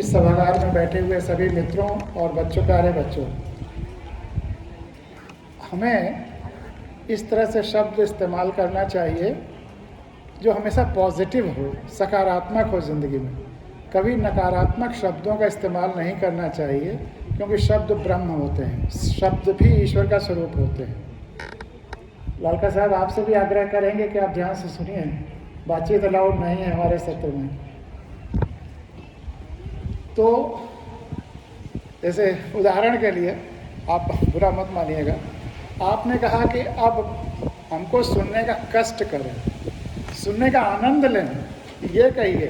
इस सभागार में बैठे हुए सभी मित्रों और बच्चों, प्यारे बच्चों, हमें इस तरह से शब्द इस्तेमाल करना चाहिए जो हमेशा पॉजिटिव हो, सकारात्मक हो ज़िंदगी में। कभी नकारात्मक शब्दों का इस्तेमाल नहीं करना चाहिए, क्योंकि शब्द ब्रह्म होते हैं, शब्द भी ईश्वर का स्वरूप होते हैं। लालका साहब, आपसे भी आग्रह करेंगे कि आप ध्यान से सुनिए, बातचीत अलाउड नहीं है हमारे सत्र में। तो जैसे उदाहरण के लिए, आप बुरा मत मानिएगा, आपने कहा कि अब हमको सुनने का कष्ट करें, सुनने का आनंद लें, ये कहिए।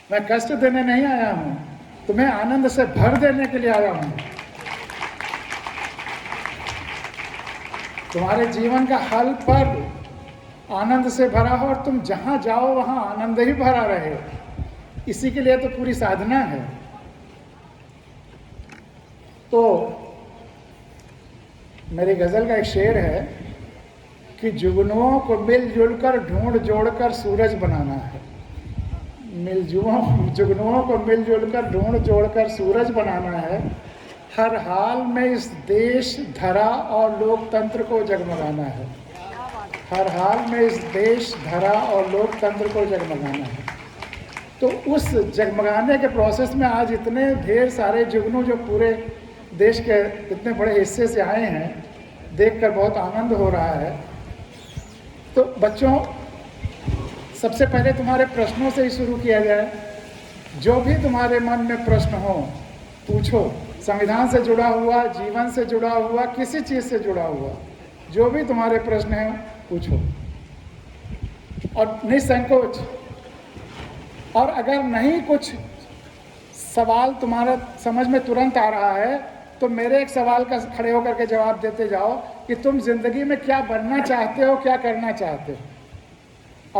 मैं कष्ट देने नहीं आया हूँ, तुम्हें आनंद से भर देने के लिए आया हूँ। तुम्हारे जीवन का हल पर आनंद से भरा हो और तुम जहाँ जाओ वहाँ आनंद ही भरा रहे, इसी के लिए तो पूरी साधना है। तो मेरी गज़ल का एक शेर है कि जुगनुओं को मिलजुल कर ढूंढ जोड़कर सूरज बनाना है। जुगनुओं को मिलजुल कर ढूंढ जोड़कर सूरज बनाना है। हर हाल में इस देश, धरा और लोकतंत्र को जगमगाना है। हर हाल में इस देश, धरा और लोकतंत्र को जगमगाना है। तो उस जगमगाने के प्रोसेस में आज इतने ढेर सारे जुगनू जो पूरे देश के इतने बड़े हिस्से से आए हैं, देखकर बहुत आनंद हो रहा है। तो बच्चों, सबसे पहले तुम्हारे प्रश्नों से ही शुरू किया जाए। जो भी तुम्हारे मन में प्रश्न हो पूछो, संविधान से जुड़ा हुआ, जीवन से जुड़ा हुआ, किसी चीज़ से जुड़ा हुआ, जो भी तुम्हारे प्रश्न हैं पूछो और निसंकोच। और अगर नहीं कुछ सवाल तुम्हारा समझ में तुरंत आ रहा है तो मेरे एक सवाल का खड़े होकर के जवाब देते जाओ कि तुम जिंदगी में क्या बनना चाहते हो, क्या करना चाहते हो।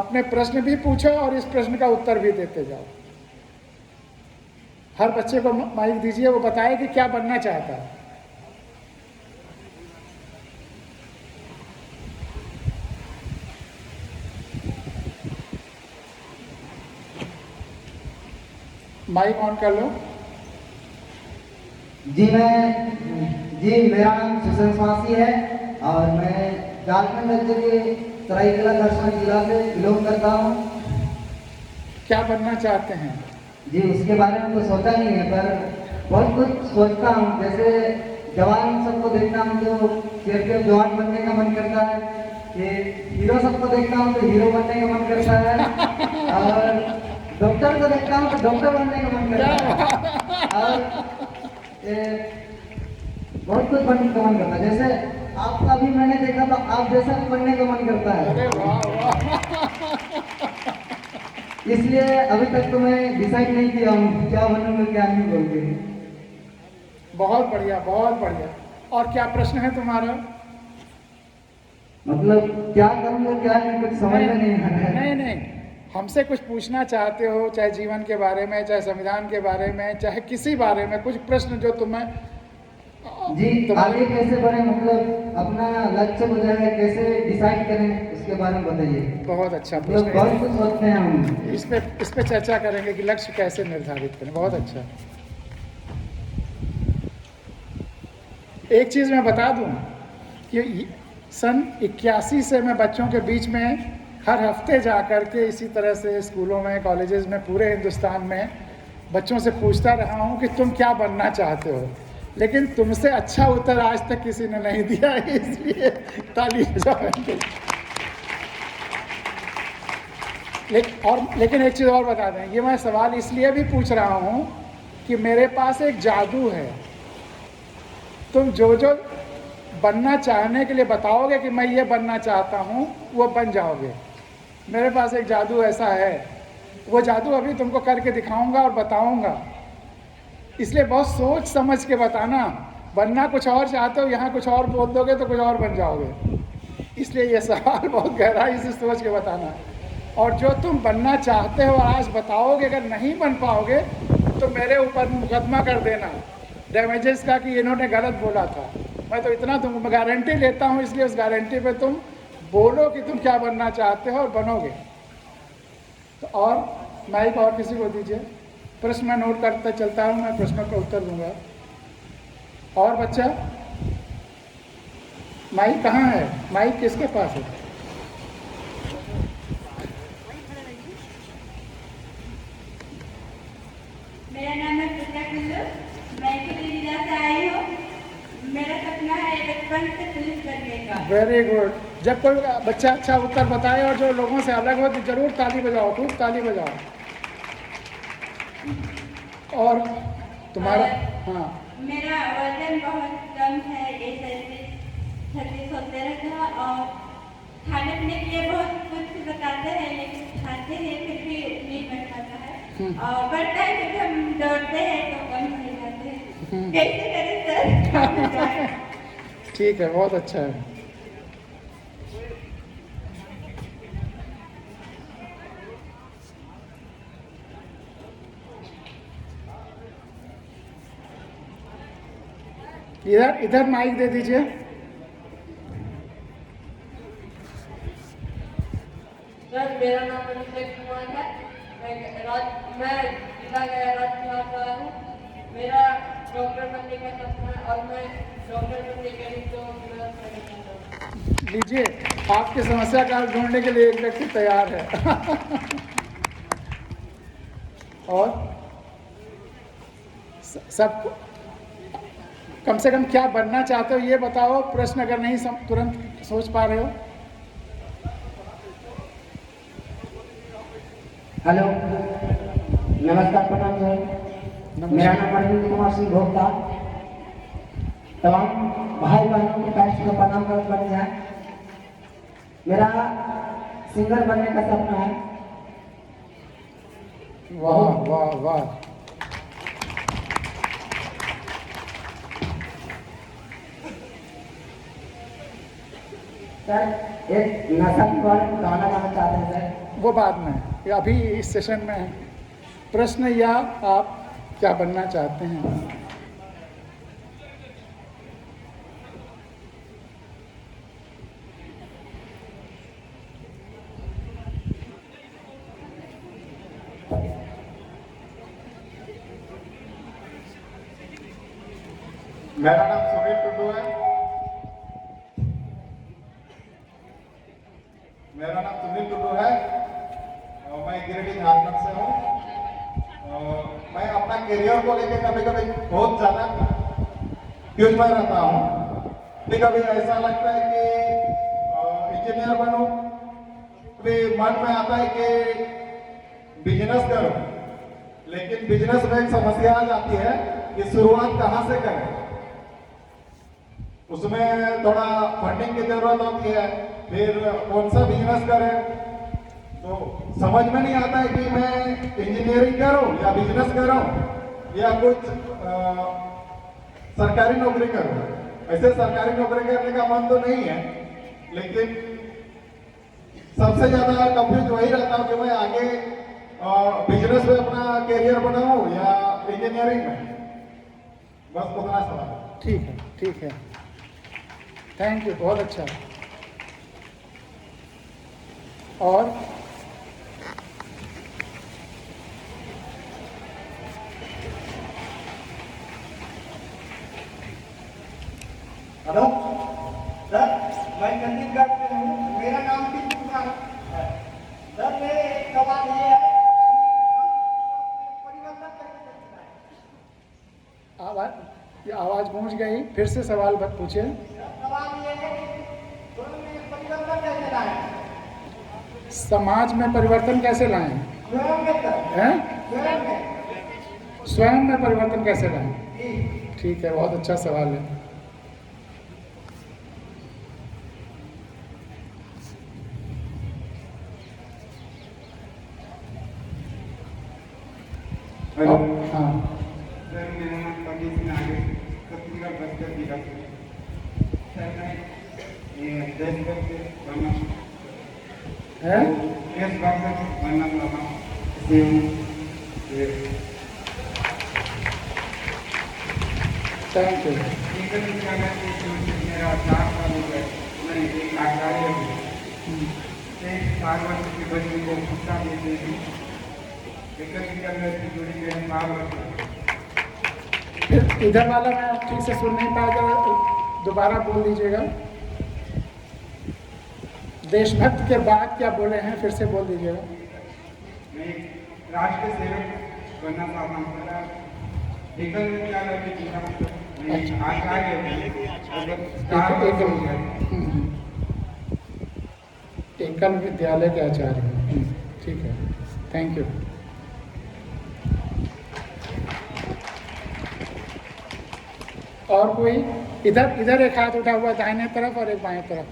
अपने प्रश्न भी पूछो और इस प्रश्न का उत्तर भी देते जाओ। हर बच्चे को माइक दीजिए, वो बताए कि क्या बनना चाहता है। माइक ऑन कर लो। जी मेरा नाम सुशन स्वासी है और मैं झारखंड राज्य के सरायकेला खरसावां जिला से बिलोंग करता हूँ। क्या बनना चाहते हैं? जी उसके बारे में तो सोचा नहीं है, पर बहुत कुछ सोचता हूँ। जैसे जवान सबको देखता हूँ तो सीआरपीएफ जवान बनने का मन करता है, कि हीरो सबको देखता हूँ तो हीरो बनने का मन करता है, और डॉक्टर को देखता हूँ तो डॉक्टर बनने का मन करता है, और बहुत कुछ बनने का मन करता है। जैसे आपका भी मैंने देखा तो आप जैसा भी बनने का मन करता है। अरे वाह वाह। इसलिए अभी तक तो मैं डिसाइड नहीं किया हूँ क्या बनूंगा क्या नहीं बोल के। बहुत बढ़िया, बहुत बढ़िया। और क्या प्रश्न है तुम्हारा? मतलब क्या करूँगा क्या नहीं, कुछ समझ में नहीं आ रहा है। नहीं, हमसे कुछ पूछना चाहते हो, चाहे जीवन के बारे में, चाहे संविधान के बारे में, चाहे किसी बारे में, कुछ प्रश्न जो तुम्हें जी आगे कैसे बढ़े, मतलब अपना लक्ष्य को जो है कैसे डिसाइड करें, उसके बारे में बताइए। बहुत अच्छा मतलब प्रश्न बहुत है। कुछ सोचते हैं हम। इस पे चर्चा करेंगे कि लक्ष्य कैसे निर्धारित करें। बहुत अच्छा। एक चीज़ मैं बता दूं कि सन 81 से मैं बच्चों के बीच में हर हफ्ते जा कर के इसी तरह से स्कूलों में, कॉलेजेस में, पूरे हिंदुस्तान में बच्चों से पूछता रहा हूं कि तुम क्या बनना चाहते हो, लेकिन तुमसे अच्छा उत्तर आज तक किसी ने नहीं दिया, इसलिए ताली बजाएंगे। लेकिन एक चीज़ और बता दें, ये मैं सवाल इसलिए भी पूछ रहा हूँ कि मेरे पास एक जादू है। तुम जो जो बनना चाहने के लिए बताओगे कि मैं ये बनना चाहता हूँ, वो बन जाओगे। मेरे पास एक जादू ऐसा है, वो जादू अभी तुमको करके दिखाऊंगा और बताऊंगा। इसलिए बहुत सोच समझ के बताना। बनना कुछ और चाहते हो, यहाँ कुछ और बोल दोगे तो कुछ और बन जाओगे। इसलिए ये सवाल बहुत गहराई से सोच के बताना। और जो तुम बनना चाहते हो आज बताओगे, अगर नहीं बन पाओगे तो मेरे ऊपर मुकदमा कर देना डैमेजेस का कि इन्होंने गलत बोला था। मैं तो इतना तुम गारंटी लेता हूँ, इसलिए उस गारंटी पे तुम बोलो कि तुम क्या बनना चाहते हो और बनोगे। तो और माइक और किसी को दीजिए। प्रश्न मैं नोट करते चलता हूँ, मैं प्रश्नों का उत्तर दूंगा। और बच्चा, माइक कहाँ है? माइक किसके पास है? मेरा नाम है पूजा कुल्लू, मैं खिली जिला से आई हूँ। मेरा सपना है बचपन से पुलिस बनने का। Very good. जब कोई बच्चा अच्छा उत्तर बताए और जो लोगों से अलग हो तो जरूर ताली बजाओ, खूब ताली बजाओ। और तुम्हारा? हाँ, मेरा वजन बहुत कम है, ये 36 रहता, और खाने पीने के लिए बहुत कुछ बताते हैं, लेकिन खाते हैं फिर भी नहीं बढ़ पाता है, और बढ़ता है जब हम दौड़ते हैं तो कम हो जाते हैं। कैसे करें सर? ठीक है, बहुत अच्छा है। इधर इधर माइक दे दीजिए। सर, मेरा नाम अभिषेक कुमार है। मैं जिला गया राजकुमार से आया हूँ। मेरा डॉक्टर बनने का सपना है और मैं डॉक्टर बनने के लिए तो मेहनत करना चाहता हूँ। लीजिए, आपकी समस्या का हल ढूंढने के लिए एक व्यक्ति तैयार है। और सब कम से कम क्या बनना चाहते हो ये बताओ। प्रश्न अगर नहीं तुरंत सोच पा रहे हो। हेलो, नमस्कार, प्रणाम सर। मेरा नाम अरविंद कुमार सिंह भोक्ता। तमाम भाई बहनों के पैर को प्रणाम करत बन जाए। मेरा सिंगर बनने का सपना है। वाह वाह वाह। सर, एक नशा के बारे में गाना गाना चाहते हैं सर। वो बाद में, ये अभी इस सेशन में है। प्रश्न या आप क्या बनना चाहते हैं? मेरा नाम सुनील टुडू है। मेरा नाम सुनील टुडू है और मैं गिरिडीह झारखंड से हूँ। मैं अपना करियर को लेकर कभी कभी बहुत ज़्यादा कंफ्यूज में रहता हूँ। कभी कभी ऐसा लगता है कि इंजीनियर बनूं, कभी मन में आता है कि बिजनेस करूं, लेकिन बिजनेस में एक समस्या आ जाती है कि शुरुआत कहाँ से करें। उसमें थोड़ा फंडिंग की जरूरत होती है, फिर कौन सा बिजनेस करें, तो समझ में नहीं आता है कि मैं इंजीनियरिंग करूं या बिजनेस करूं या कुछ सरकारी नौकरी करूं। ऐसे सरकारी नौकरी करने का मन तो नहीं है, लेकिन सबसे ज्यादा कंफ्यूज वही रहता हूं कि मैं आगे बिजनेस में अपना करियर बनाऊं या इंजीनियरिंग में। बस उतना सवाल है। ठीक है, ठीक है, थैंक यू, बहुत अच्छा। और हेलो सर, मैं चंडीगढ़ से हूँ। मेरा नाम टीपू कुमार है। सर, मेरे एक सवाल ये है कि परिवर्तन कैसे करना है? आवाज गूंज गई, फिर से सवाल पूछिए। सवाल ये है कि परिवर्तन कैसे लाएं? समाज में परिवर्तन कैसे लाएं? स्वयं में सर, हैं? स्वयं में। स्वयं में परिवर्तन कैसे लाएं? जी। ठीक है, बहुत अच्छा सवाल है। हेलो, हाँ, सर मेरा नाम पंडित नागे, छत्तीसगढ़ बस्तर जिला से। सर मैं देशभक्त से बनना है? देशभक्त बनना चाहता हूँ। Thank you. मेरा 4 साल हो गए, मैं एक आचार्य हूँ। एक 4 वर्ष की बच्ची को शिक्षा देते हैं। टेक्निकल में जुड़ी गई महावर्ष। फिर इधर वाला मैं ठीक से सुन नहीं पाया, जरा दोबारा बोल दीजिएगा। देशभक्त के बाद क्या बोले हैं, फिर से बोल दीजिएगा। मैं राष्ट्र सेवक बनना चाहता हूँ। मेरा टेक्निकल विद्यालय में जीना आचार्य एकल विद्यालय के आचार्य हैं। ठीक है, थैंक यू। और कोई? इधर एक हाथ उठा हुआ दाहिने तरफ और एक बाएं तरफ।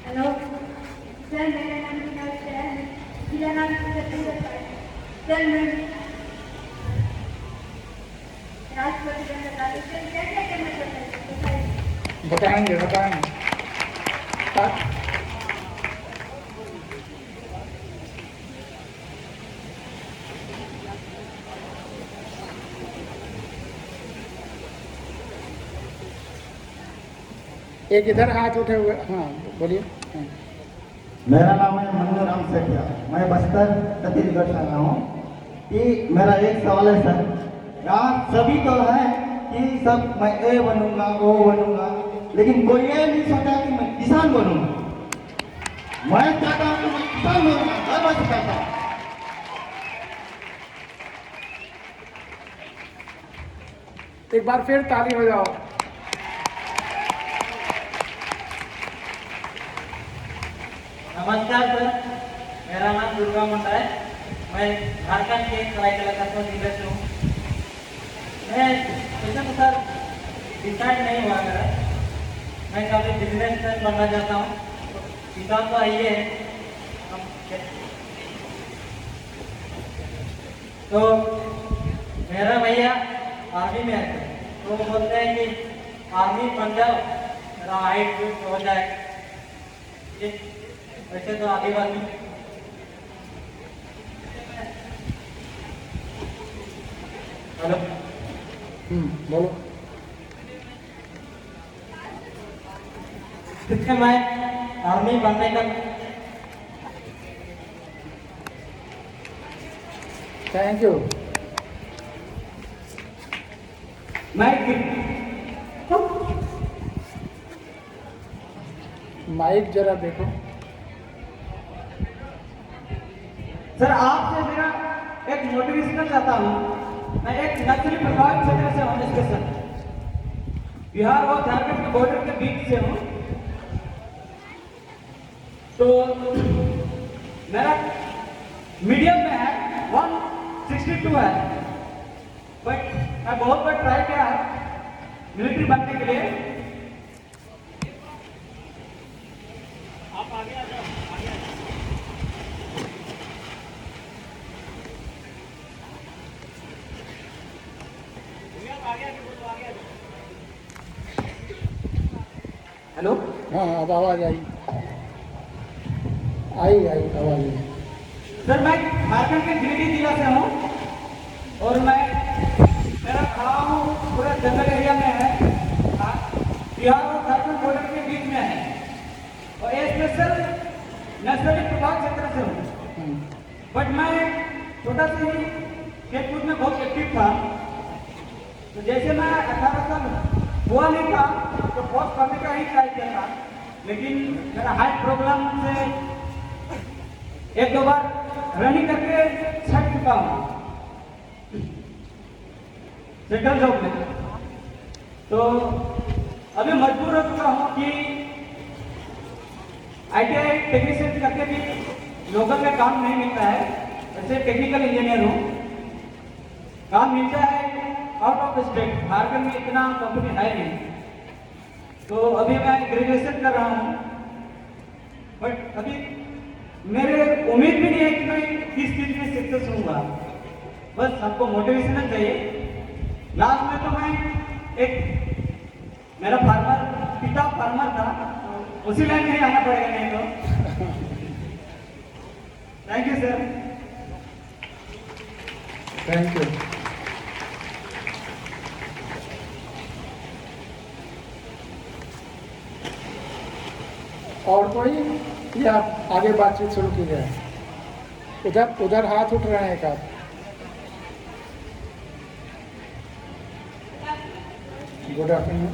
हेलो सर, मेरा नाम विकास है, मेरा नाम सर, मैं राष्ट्रपति बनना चाहती हूँ। सर क्या क्या करना चाहते हैं बताएंगे। एक इधर हाथ उठे हुए, हाँ बोलिए। हाँ। मेरा नाम है मनोराम सेठिया, मैं बस्तर छत्तीसगढ़ से आया हूँ। कि मेरा एक सवाल है सर, यहाँ सभी तो है कि सब मैं ए बनूंगा वो बनूंगा, लेकिन कोई ये नहीं सोचा कि मैं किसान बनूंगा। मैं चाहता हूँ कि मैं किसान बनूंगा, गर्व से कहता हूँ। एक बार फिर ताली हो जाओ। नमस्कार सर, मेरा नाम दुर्गा मुंडा है। मैं झारखंड के सरायकेला कस्बा जिले से हूँ। मैं वैसे तो सर डिसाइड नहीं हुआ मेरा, मैं कभी बिजनेसमैन बनना चाहता हूँ। किसान तो आइए है तो मेरा भैया आर्मी में है, तो वो बोलते हैं कि आर्मी बन जाओ, मेरा हाइट हो जाए। वैसे तो आदिवासी हेलो बोलो। इसके मैं आर्मी बनने का थैंक यू। माइक जरा देखो। सर आपसे मेरा एक मोटिवेशनल चाहता हूँ। मैं एक नक्सली प्रभावित क्षेत्र से हूँ, स्पेशल बिहार और झारखंड के बॉर्डर के बीच से हूँ। तो मेरा मीडियम में है, 162 है, बट मैं बहुत बार ट्राई किया है मिलिट्री बनने के लिए। आप आगे आ जाओ, आगे आ जाओ। हेलो, हाँ अब आवाज आई आवाज आई। सर मैं झारखंड के गिरिडीह जिला से हूँ और मैं मेरा गाँव पूरा जंगल एरिया में है, बिहार और झारखंड बॉर्डर के बीच में है और ये स्पेशल नक्सली प्रभावित क्षेत्र से हूँ। बट मैं छोटा से ही खेलकूद में बहुत एक्टिव था। तो जैसे मैं 18 साल हुआ नहीं था तो बहुत करने का ही ट्राई किया था, लेकिन मेरा हार्ट प्रॉब्लम से एक दो बार रनिंग करके छट चुका हूँ सेंट्रल जॉब में। तो अभी मजबूर हो चुका हूँ कि ITI टेक्नीशियन करके भी लोकल में काम नहीं मिलता है। वैसे टेक्निकल इंजीनियर हूँ, काम मिलता है आउट ऑफ स्टेट, झारखंड में इतना कंपनी है नहीं। तो अभी मैं ग्रेजुएशन कर रहा हूँ, बट अभी मेरे उम्मीद भी नहीं है कि मैं किस चीज में सक्सेस होऊंगा। बस सबको मोटिवेशन चाहिए। लास्ट में तो मैं एक मेरा पिता फार्मर था, उसी लाइन में ही आना पड़ेगा नहीं तो। Thank you sir. Thank you. और कोई या आगे बातचीत शुरू की जाए? उधर उधर हाथ उठ रहे हैं एक आप। Good afternoon.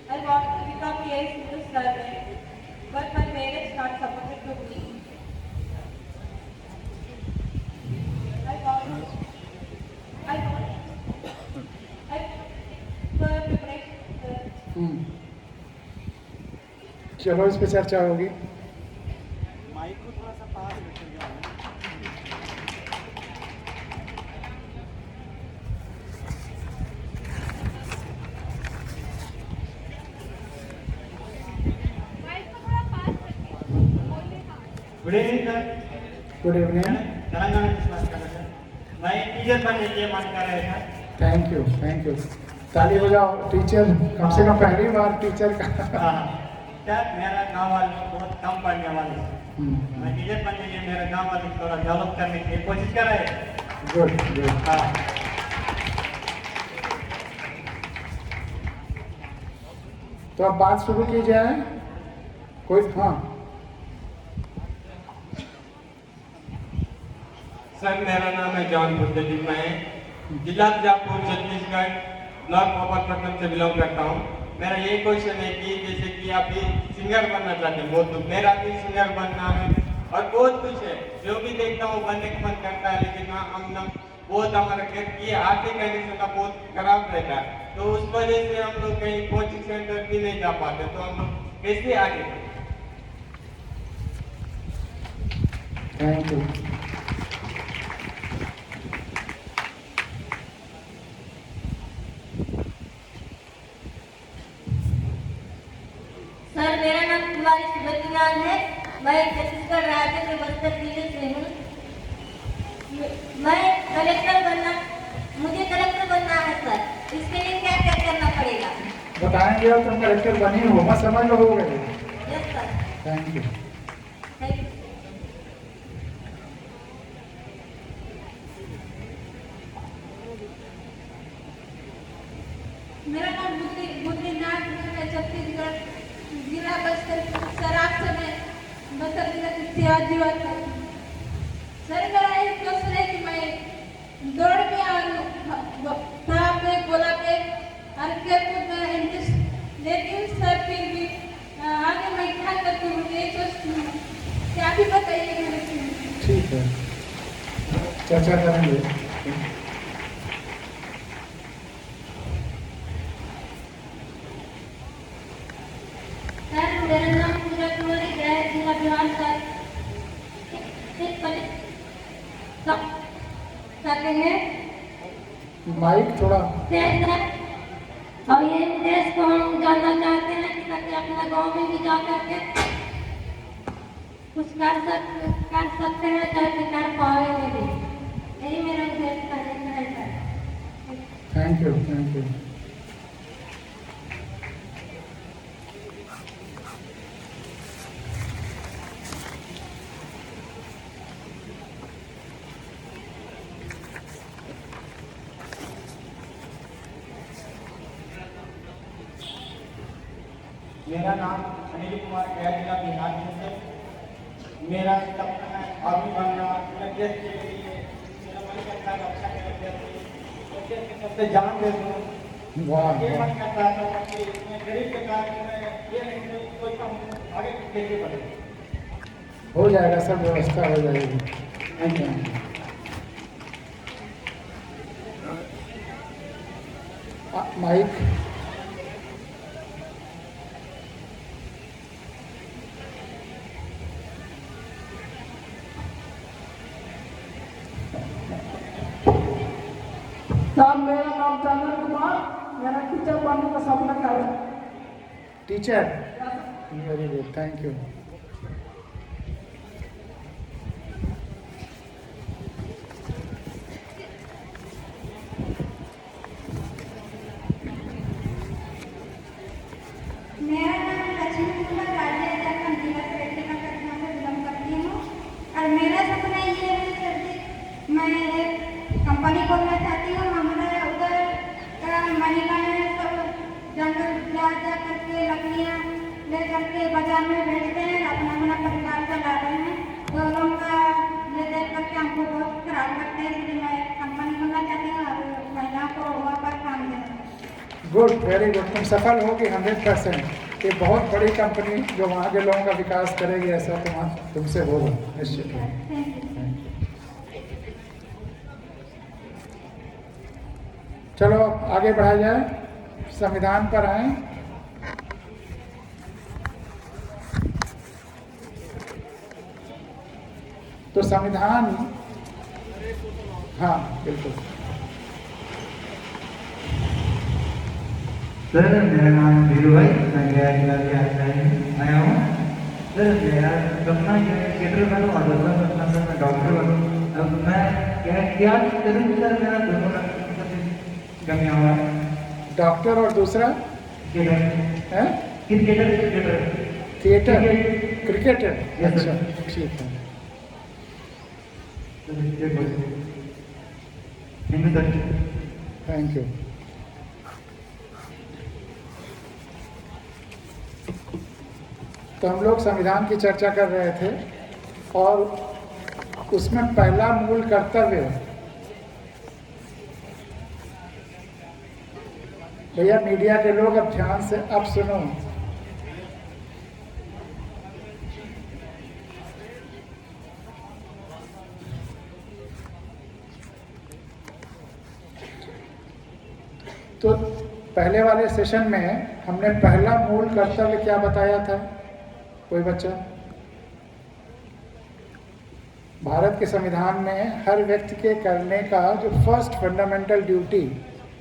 I want to become a civil servant, but my parents not supported to me. चलो इस पे चर्चा होगी। माइक को थोड़ा सा पास रखिएगा। Good evening sir. Good evening. Telangana से बात कर रहे हैं सर। मैं टीचर बनने के लिए मन कर रहे हैं। Thank you, thank you. ताली बजाओ। टीचर, कम से कम पहली बार टीचर का। हाँ सर, मेरा गाँव वाले बहुत कम पढ़ने वाले हैं। मैं टीचर बनने के लिए मेरा गाँव वाले थोड़ा डेवलप करने की कोशिश कर रहे हैं। Good good. हाँ तो अब बात शुरू की जाए। कोई? हाँ सर, मेरा नाम है जॉन बुद्धदीप। मैं जिला बीजापुर छत्तीसगढ़ ब्लॉक मोहम्मदपट्टनम से बिलोंग करता हूँ। मेरा ये क्वेश्चन है कि जैसे कि आप भी सिंगर बनना चाहते हैं, बहुत मेरा भी सिंगर बनना है और बहुत कुछ है, जो भी देखता हूँ बनने का मन करता है, लेकिन हम ना बहुत हमारा घर की आर्थिक कंडीशन का बहुत खराब रहता है, तो उस वजह से हम लोग कहीं कोचिंग सेंटर भी नहीं जा पाते। तो हम लोग कैसे आगे? Thank you. सर, मेरा नाम कुमारी सुभद्रान है। मैं छत्तीसगढ़ राज्य के बस्तर जिले से हूँ। मुझे कलेक्टर बनना है सर। इसके लिए क्या क्या करना पड़ेगा? बताएंगे और तुम कलेक्टर बनी हो, मैं समझ लो हो गए। Yes sir. Thank you. Thank you. मेरा नाम बुद्धिनाथ है। छत्तीसगढ़ जिला बस्तर शराब से बस्तर जिला की सेवा सर, मेरा एक क्वेश्चन है कि मैं दौड़ में पे गोला पे हर खेल में इंटरेस्ट, लेकिन सर फिर भी आगे मैं क्या करती हूँ ये सोचती हूँ। क्या भी बताइए मेरे को। ठीक है, चर्चा करेंगे। सर, मेरा नाम पूरा कुमारी है, जिला बिहार सर। करते हैं माइक थोड़ा। और ये देश को हम जानना चाहते हैं कि ताकि अपना गांव में भी जा करके कुछ कर सकते हैं, चाहे कर पाएंगे भी। यही मेरा उद्देश्य करने का है sir. Thank you, thank you. मेरा नाम अनिल कुमार है, जिला बिहार से। मेरा सपना है आर्मी बनना। मैं देश के लिए मेरा मन करता है अच्छा करें, तो देश के सबसे जान दे दूँ। वाह, ये वाह। मन करता है कि मैं गरीब के कारण मैं ये नहीं सोचता हूँ आगे कैसे बढ़े। हो जाएगा, सब व्यवस्था हो जाएगी। Thank you. माइक। सर, मेरा नाम चंद्र कुमार। मेरा टीचर बनने का सपना है। Teacher, very good, thank you. मेरा नाम लक्ष्मी कुमार राज्य झारखंड जिला से बिलोंग करती हूँ और मेरा सपना ये है सर कि मैं एक कंपनी खोलना चाहती हूँ। हमारा उधर का महिलाएं सब जंगल जा जा करके लकड़ियाँ ले करके बाजार में बेचते हैं, अपना अपना परिवार चला रहे हैं। तो लोगों का ये देख करके हमको बहुत खराब लगता है, इसलिए मैं कंपनी खोलना चाहती हूँ और महिलाओं को वहाँ पर काम देना चाहती हूँ। गुड, वेरी गुड, तुम सफल होगी 100%। ये बहुत बड़ी कंपनी जो वहाँ के लोगों का विकास करेगी, ऐसा तुमसे होगा निश्चित। Thank you. चलो आगे बढ़ा जाए, संविधान पर आए। तो संविधान, हाँ बिल्कुल। सर मेरा नाम वीरू भाई, मैं गया जिला के आया हूँ। सर मेरा सपना ये है थिएटर बनूँ और दूसरा सपना सर मैं डॉक्टर बनूँ। अब मैं क्या करूँ सर, मेरा दोनों गम्य हुआ है। डॉक्टर और दूसरा क्रिकेटर, है थिएटर, क्रिकेटर। Yes, अच्छा sir. ठीक है। Thank you. तो हम लोग संविधान की चर्चा कर रहे थे और उसमें पहला मूल कर्तव्य, भैया मीडिया के लोग अब ध्यान से अब सुनो। तो पहले वाले सेशन में हमने पहला मूल कर्तव्य क्या बताया था, कोई बच्चा? भारत के संविधान में हर व्यक्ति के करने का जो फर्स्ट फंडामेंटल ड्यूटी,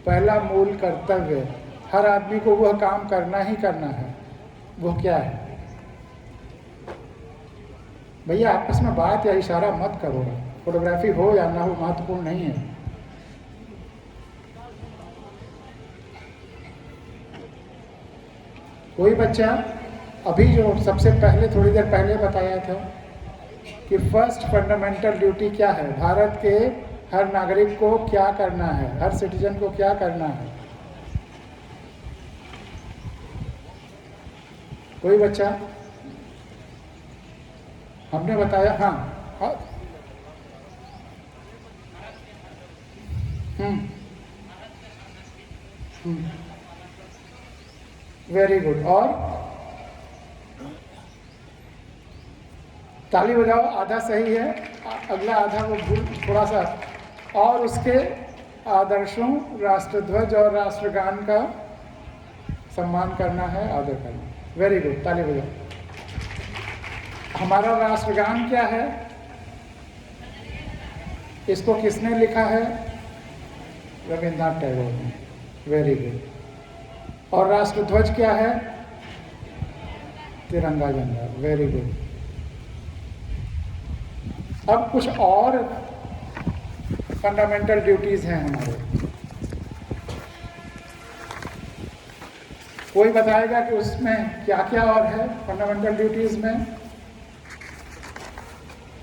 पहला मूल कर्तव्य, हर आदमी को वह काम करना ही करना है, वो क्या है? भैया आपस में बात या इशारा मत करो, फोटोग्राफी हो या ना हो महत्वपूर्ण नहीं है। कोई बच्चा अभी जो सबसे पहले थोड़ी देर पहले बताया था कि फर्स्ट फंडामेंटल ड्यूटी क्या है, भारत के हर नागरिक को क्या करना है, हर सिटीजन को क्या करना है? कोई बच्चा? हमने बताया, हाँ। Very good. और ताली बजाओ, आधा सही है, अगला आधा वो भूल थोड़ा सा। और उसके आदर्शों, राष्ट्रध्वज और राष्ट्रगान का सम्मान करना है, आदर करना। वेरी गुड, ताली बजाओ। हमारा राष्ट्रगान क्या है? इसको किसने लिखा है? रविन्द्रनाथ टैगोर ने। Very good. और राष्ट्रध्वज क्या है? तिरंगा झंडा। Very good. अब कुछ और फंडामेंटल ड्यूटीज हैं हमारे। कोई बताएगा कि उसमें क्या क्या और है फंडामेंटल ड्यूटीज में?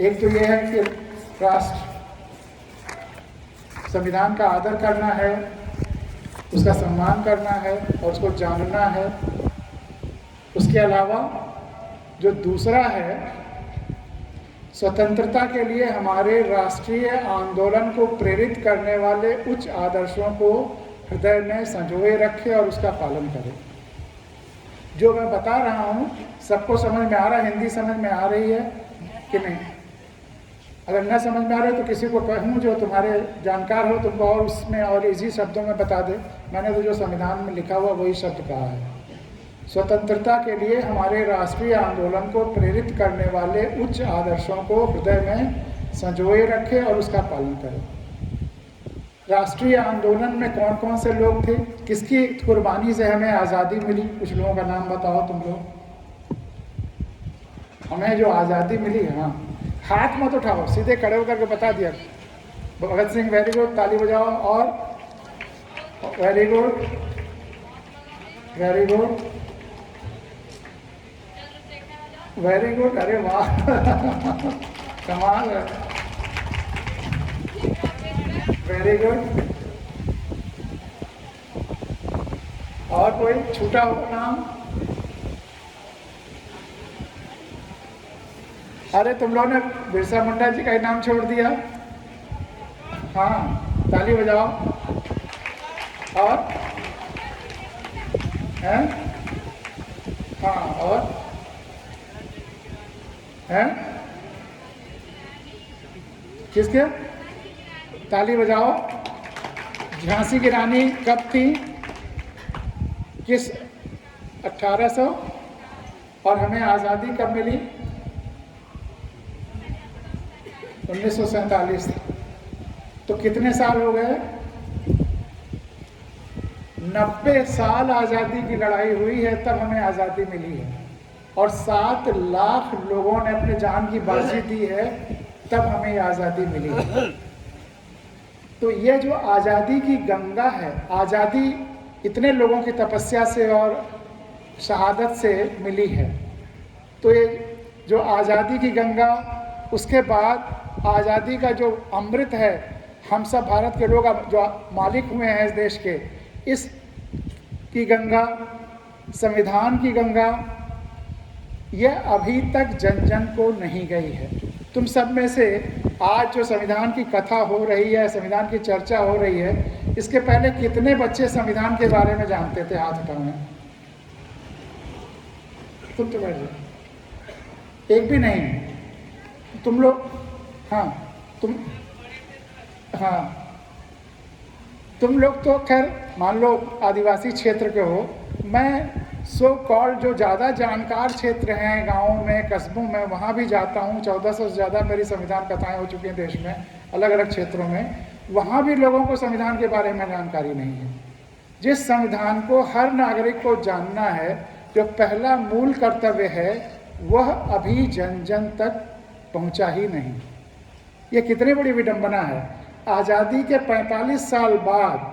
एक तो ये है कि राष्ट्र संविधान का आदर करना है, उसका सम्मान करना है और उसको जानना है। उसके अलावा जो दूसरा है, स्वतंत्रता के लिए हमारे राष्ट्रीय आंदोलन को प्रेरित करने वाले उच्च आदर्शों को हृदय में संजोए रखे और उसका पालन करे। जो मैं बता रहा हूँ सबको समझ में आ रहा है? हिंदी समझ में आ रही है कि नहीं? अगर न समझ में आ रहा है तो किसी को कहूँ जो तुम्हारे जानकार हो, तुमको और उसमें और इजी शब्दों में बता दे। मैंने तो जो संविधान में लिखा हुआ वही शब्द कहा है। स्वतंत्रता के लिए हमारे राष्ट्रीय आंदोलन को प्रेरित करने वाले उच्च आदर्शों को हृदय में संजोए रखे और उसका पालन करें। राष्ट्रीय आंदोलन में कौन कौन से लोग थे? किसकी कुर्बानी से हमें आज़ादी मिली? कुछ लोगों का नाम बताओ तुम लोग। हमें जो आज़ादी मिली, हाँ, हाथ मत उठाओ, सीधे खड़े होकर के बता दिया। भगत सिंह, वेरी गुड, ताली बजाओ। और very good, very good, very good. अरे वाह कमाल है, वेरी गुड। और कोई छूटा हो नाम? अरे तुम लोगों ने बिरसा मुंडा जी का ही नाम छोड़ दिया। हाँ, ताली बजाओ। और हैं? हाँ, और हैं? किसके? ताली बजाओ। झांसी की रानी कब थी? किस 1800? और हमें आज़ादी कब मिली? 1947। तो कितने साल हो गए? 90 साल आज़ादी की लड़ाई हुई है, तब हमें आज़ादी मिली है। और 7 लाख लोगों ने अपने जान की बाजी दी है, तब हमें आज़ादी मिली है। तो ये जो आज़ादी की गंगा है, आज़ादी इतने लोगों की तपस्या से और शहादत से मिली है। तो ये जो आज़ादी की गंगा, उसके बाद आज़ादी का जो अमृत है, हम सब भारत के लोग अब जो मालिक हुए हैं इस देश के, इस की गंगा, संविधान की गंगा, यह अभी तक जन जन को नहीं गई है। तुम सब में से आज जो संविधान की कथा हो रही है, संविधान की चर्चा हो रही है, इसके पहले कितने बच्चे संविधान के बारे में जानते थे? हाथ उठाओ। तुम तो बैठ जाओ। एक भी नहीं। तुम लोग, हाँ तुम लोग तो खैर मान लो आदिवासी क्षेत्र के हो। मैं सो कॉल्ड जो ज़्यादा जानकार क्षेत्र हैं, गाँवों में, कस्बों में, वहाँ भी जाता हूँ। 1400 से ज़्यादा मेरी संविधान कथाएं हो चुकी हैं देश में, अलग अलग क्षेत्रों में। वहाँ भी लोगों को संविधान के बारे में जानकारी नहीं है। जिस संविधान को हर नागरिक को जानना है, जो पहला मूल कर्तव्य है, वह अभी जन जन तक पहुँचा ही नहीं। ये कितनी बड़ी विडंबना है। आज़ादी के 45 साल बाद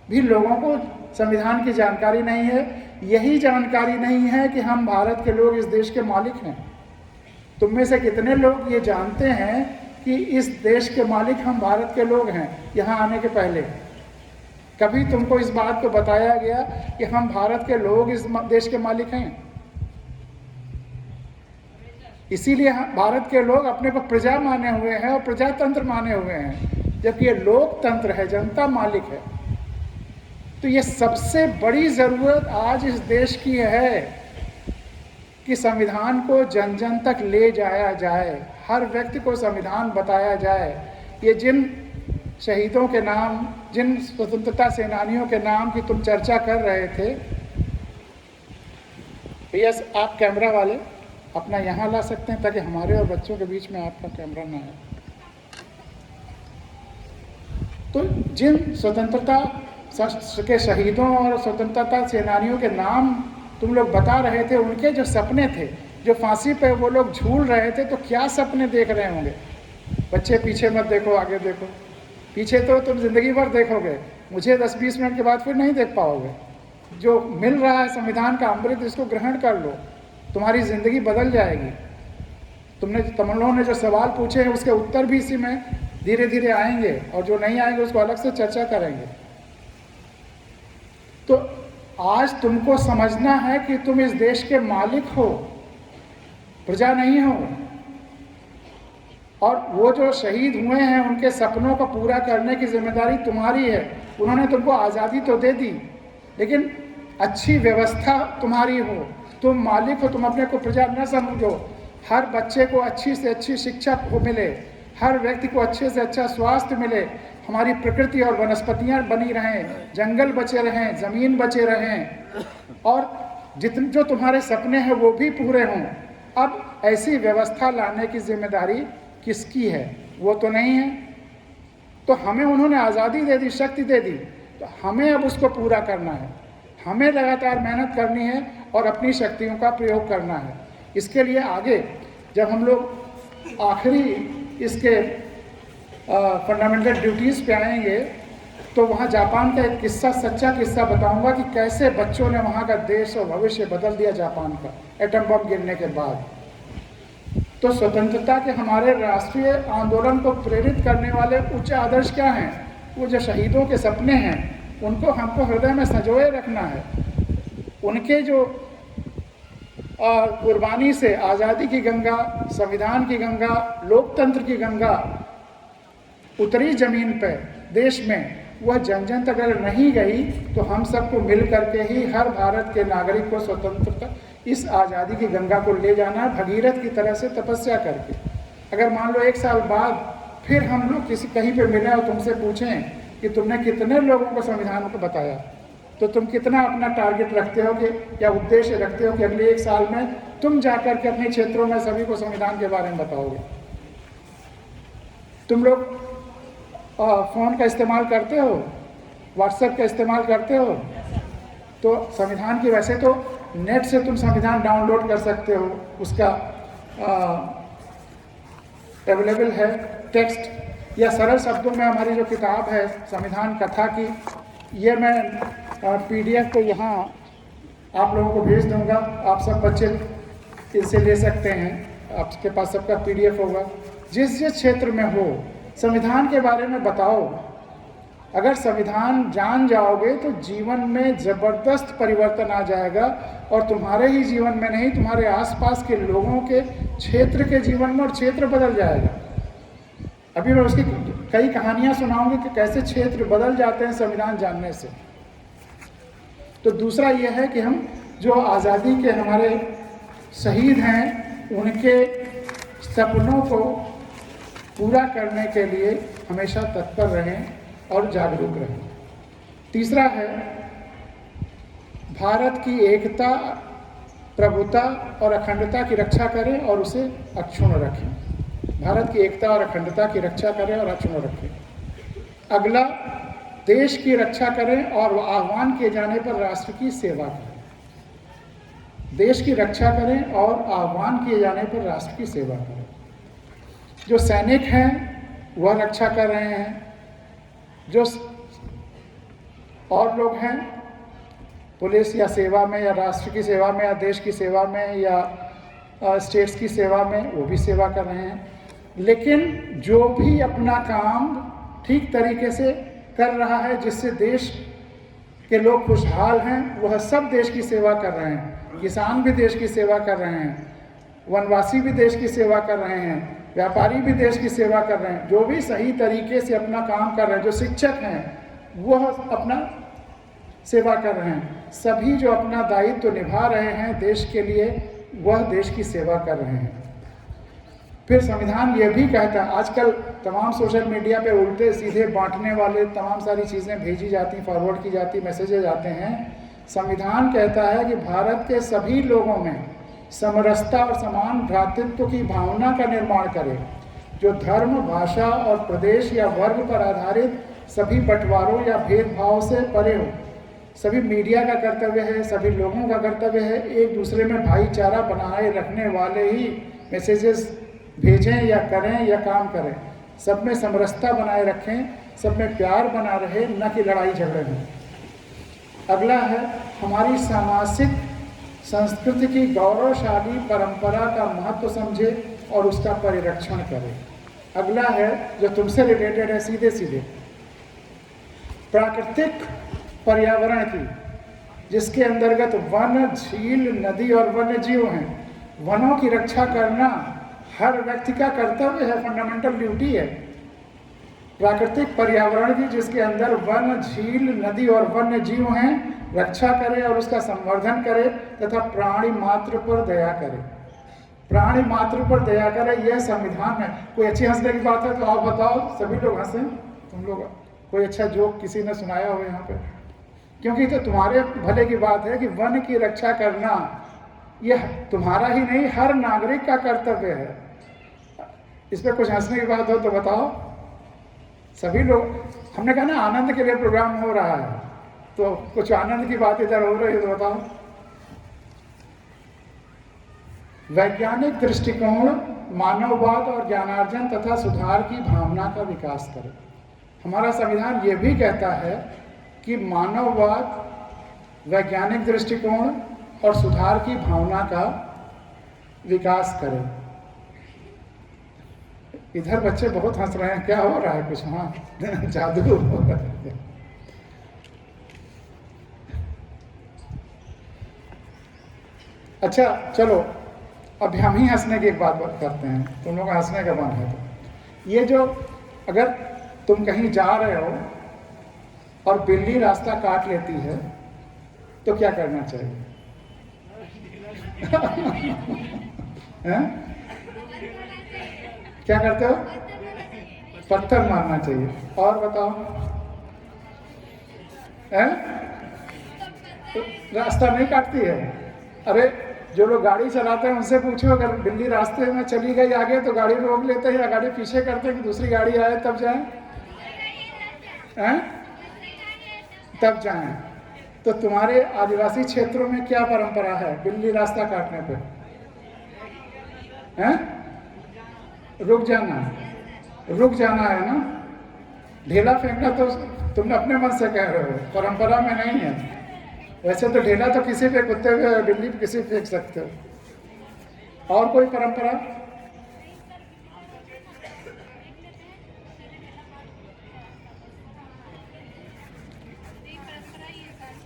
भी लोगों को संविधान की जानकारी नहीं है। यही जानकारी नहीं है कि हम भारत के लोग इस देश के मालिक हैं। तुम में से कितने लोग ये जानते हैं कि इस देश के मालिक हम भारत के लोग हैं? यहाँ आने के पहले कभी तुमको इस बात को बताया गया कि हम भारत के लोग इस देश के मालिक हैं? इसीलिए भारत के लोग अपने को प्रजा माने हुए हैं और प्रजातंत्र माने हुए हैं, जबकि ये लोकतंत्र है, जनता मालिक है। तो ये सबसे बड़ी ज़रूरत आज इस देश की है कि संविधान को जन जन तक ले जाया जाए, हर व्यक्ति को संविधान बताया जाए। ये जिन शहीदों के नाम, जिन स्वतंत्रता सेनानियों के नाम की तुम चर्चा कर रहे थे, भैया आप कैमरा वाले अपना यहाँ ला सकते हैं ताकि हमारे और बच्चों के बीच में आपका कैमरा ना है। तो जिन स्वतंत्रता के शहीदों और स्वतंत्रता सेनानियों के नाम तुम लोग बता रहे थे, उनके जो सपने थे, जो फांसी पे वो लोग झूल रहे थे, तो क्या सपने देख रहे होंगे? बच्चे पीछे मत देखो, आगे देखो। पीछे तो तुम जिंदगी भर देखोगे, मुझे 10-20 मिनट के बाद फिर नहीं देख पाओगे। जो मिल रहा है संविधान का अमृत, इसको ग्रहण कर लो, तुम्हारी ज़िंदगी बदल जाएगी। तुम लोगों ने जो सवाल पूछे हैं उसके उत्तर भी इसी में धीरे धीरे आएंगे, और जो नहीं आएंगे उसको अलग से चर्चा करेंगे। तो आज तुमको समझना है कि तुम इस देश के मालिक हो, प्रजा नहीं हो। और वो जो शहीद हुए हैं, उनके सपनों को पूरा करने की जिम्मेदारी तुम्हारी है। उन्होंने तुमको आज़ादी तो दे दी, लेकिन अच्छी व्यवस्था तुम्हारी हो, तुम मालिक हो, तुम अपने को प्रजा न समझो। हर बच्चे को अच्छी से अच्छी शिक्षा को मिले, हर व्यक्ति को अच्छे से अच्छा स्वास्थ्य मिले, हमारी प्रकृति और वनस्पतियाँ बनी रहें, जंगल बचे रहें, ज़मीन बचे रहें, और जितने जो तुम्हारे सपने हैं वो भी पूरे हों। अब ऐसी व्यवस्था लाने की जिम्मेदारी किसकी है? वो तो नहीं है। तो हमें उन्होंने आज़ादी दे दी, शक्ति दे दी, तो हमें अब उसको पूरा करना है। हमें लगातार मेहनत करनी है और अपनी शक्तियों का प्रयोग करना है। इसके लिए आगे जब हम लोग आखिरी इसके फंडामेंटल ड्यूटीज़ पे आएंगे, तो वहाँ जापान का एक किस्सा, सच्चा किस्सा बताऊंगा कि कैसे बच्चों ने वहाँ का देश और भविष्य बदल दिया जापान का, एटम बम गिरने के बाद। तो स्वतंत्रता के हमारे राष्ट्रीय आंदोलन को प्रेरित करने वाले उच्च आदर्श क्या हैं? वो जो शहीदों के सपने हैं, उनको हमको हृदय में संजोए रखना है। उनके जो कुर्बानी से आज़ादी की गंगा, संविधान की गंगा, लोकतंत्र की गंगा उतरी जमीन पे देश में, वह जन जन तक अगर नहीं गई तो हम सबको मिल करके ही हर भारत के नागरिक को स्वतंत्रता, इस आज़ादी की गंगा को ले जाना है, भगीरथ की तरह से तपस्या करके। अगर मान लो 1 साल बाद फिर हम लोग किसी कहीं पे मिले और तुमसे पूछें कि तुमने कितने लोगों को संविधान को बताया, तो तुम कितना अपना टारगेट रखते हो कि या उद्देश्य रखते हो कि अगले 1 साल में तुम जाकर के अपने क्षेत्रों में सभी को संविधान के बारे में बताओगे? तुम लोग फ़ोन का इस्तेमाल करते हो, व्हाट्सएप का इस्तेमाल करते हो, तो संविधान की वैसे तो नेट से तुम संविधान डाउनलोड कर सकते हो, उसका अवेलेबल है टेक्स्ट, या सरल शब्दों में हमारी जो किताब है संविधान कथा की, ये मैं PDF को यहाँ आप लोगों को भेज दूँगा। आप सब बच्चे इसे ले सकते हैं, आपके पास सबका PDF होगा। जिस जिस क्षेत्र में हो संविधान के बारे में बताओ। अगर संविधान जान जाओगे तो जीवन में ज़बरदस्त परिवर्तन आ जाएगा, और तुम्हारे ही जीवन में नहीं, तुम्हारे आसपास के लोगों के क्षेत्र के जीवन में और क्षेत्र बदल जाएगा। अभी मैं उसकी कई कहानियाँ सुनाऊंगी कि कैसे क्षेत्र बदल जाते हैं संविधान जानने से। तो दूसरा यह है कि हम जो आज़ादी के हमारे शहीद हैं उनके सपनों को पूरा करने के लिए हमेशा तत्पर रहें और जागरूक रहें। तीसरा है भारत की एकता, प्रभुता और अखंडता की रक्षा करें और उसे अक्षुण्ण रखें। भारत की एकता और अखंडता की रक्षा करें और अक्षुण्ण रखें। अगला, देश की रक्षा करें और आह्वान किए जाने पर राष्ट्र की सेवा करें। देश की रक्षा करें और आह्वान किए जाने पर राष्ट्र की सेवा करें। जो सैनिक हैं वह रक्षा कर रहे हैं, जो और लोग हैं पुलिस या सेवा में या राष्ट्र की सेवा में या देश की सेवा में या स्टेट्स की सेवा में, वो भी सेवा कर रहे हैं। लेकिन जो भी अपना काम ठीक तरीके से कर रहा है जिससे देश के लोग खुशहाल हैं, वह सब देश की सेवा कर रहे हैं। किसान भी देश की सेवा कर रहे हैं, वनवासी भी देश की सेवा कर रहे हैं, व्यापारी भी देश की सेवा कर रहे हैं। जो भी सही तरीके से अपना काम कर रहे हैं, जो शिक्षक हैं वह अपना सेवा कर रहे हैं। सभी जो अपना दायित्व निभा रहे हैं देश के लिए, वह देश की सेवा कर रहे हैं। फिर संविधान यह भी कहता है, आजकल तमाम सोशल मीडिया पे उल्टे सीधे बांटने वाले तमाम सारी चीज़ें भेजी जाती, फॉरवर्ड की जाती, मैसेजेज आते हैं। संविधान कहता है कि भारत के सभी लोगों में समरसता और समान भ्रातृत्व की भावना का निर्माण करें, जो धर्म, भाषा और प्रदेश या वर्ग पर आधारित सभी बंटवारों या भेदभाव से परे हो। सभी मीडिया का कर्तव्य है, सभी लोगों का कर्तव्य है एक दूसरे में भाईचारा बनाए रखने वाले ही मैसेजेस भेजें या करें या काम करें। सब में समरसता बनाए रखें, सब में प्यार बना रहे, न कि लड़ाई झगड़े में। अगला है हमारी सामाजिक संस्कृति की गौरवशाली परंपरा का महत्व समझे और उसका परिरक्षण करें। अगला है जो तुमसे रिलेटेड है, सीधे सीधे प्राकृतिक पर्यावरण की, जिसके अंतर्गत वन, झील, नदी और वन्य जीव हैं। वनों की रक्षा करना हर व्यक्ति का कर्तव्य है, फंडामेंटल ड्यूटी है। प्राकृतिक पर्यावरण की, जिसके अंदर वन, झील, नदी और वन्य जीव हैं, रक्षा करें और उसका संवर्धन करें तथा प्राणी मात्र पर दया करें। प्राणी मात्र पर दया करें, यह संविधान है। कोई अच्छी हंसने की बात है तो आप बताओ, सभी लोग हंसें। तुम लोग कोई अच्छा जोक किसी ने सुनाया हो यहाँ पे? क्योंकि तो तुम्हारे भले की बात है कि वन की रक्षा करना यह तुम्हारा ही नहीं, हर नागरिक का कर्तव्य है। इस पर कुछ हंसने की बात हो तो बताओ। सभी लोग, हमने कहा ना आनंद के लिए प्रोग्राम हो रहा है, तो कुछ आनंद की बात इधर हो रही है तो बताओ। वैज्ञानिक दृष्टिकोण, मानववाद और ज्ञानार्जन तथा सुधार की भावना का विकास करें। हमारा संविधान ये भी कहता है कि मानववाद, वैज्ञानिक दृष्टिकोण और सुधार की भावना का विकास करें। इधर बच्चे बहुत हंस रहे हैं, क्या हो रहा है? कुछ हाँ जादू हो रहा है। अच्छा चलो, अब हम ही हंसने की एक बात करते हैं, तुम लोग हंसने का मन है तो ये जो, अगर तुम कहीं जा रहे हो और बिल्ली रास्ता काट लेती है तो क्या करना चाहिए? हैं? क्या करते हो? पत्थर मारना चाहिए। और बताओ, हैं? रास्ता नहीं काटती है? अरे जो लोग गाड़ी चलाते हैं उनसे पूछो, अगर बिल्ली रास्ते में चली गई आगे तो गाड़ी रोक लेते हैं या गाड़ी पीछे करते हैं कि दूसरी गाड़ी आए तब जाएं? हैं? तब जाएं। तो तुम्हारे आदिवासी क्षेत्रों में क्या परंपरा है बिल्ली रास्ता काटने पे? हैं? रुक जाना है ना। ढेला फेंकना तो तुम अपने मन से कह रहे हो, परंपरा में नहीं है। वैसे तो ढेला तो किसी पे, कुत्ते पे, बिल्ली पे किसी पे फेंक सकते हो। और कोई परंपरा?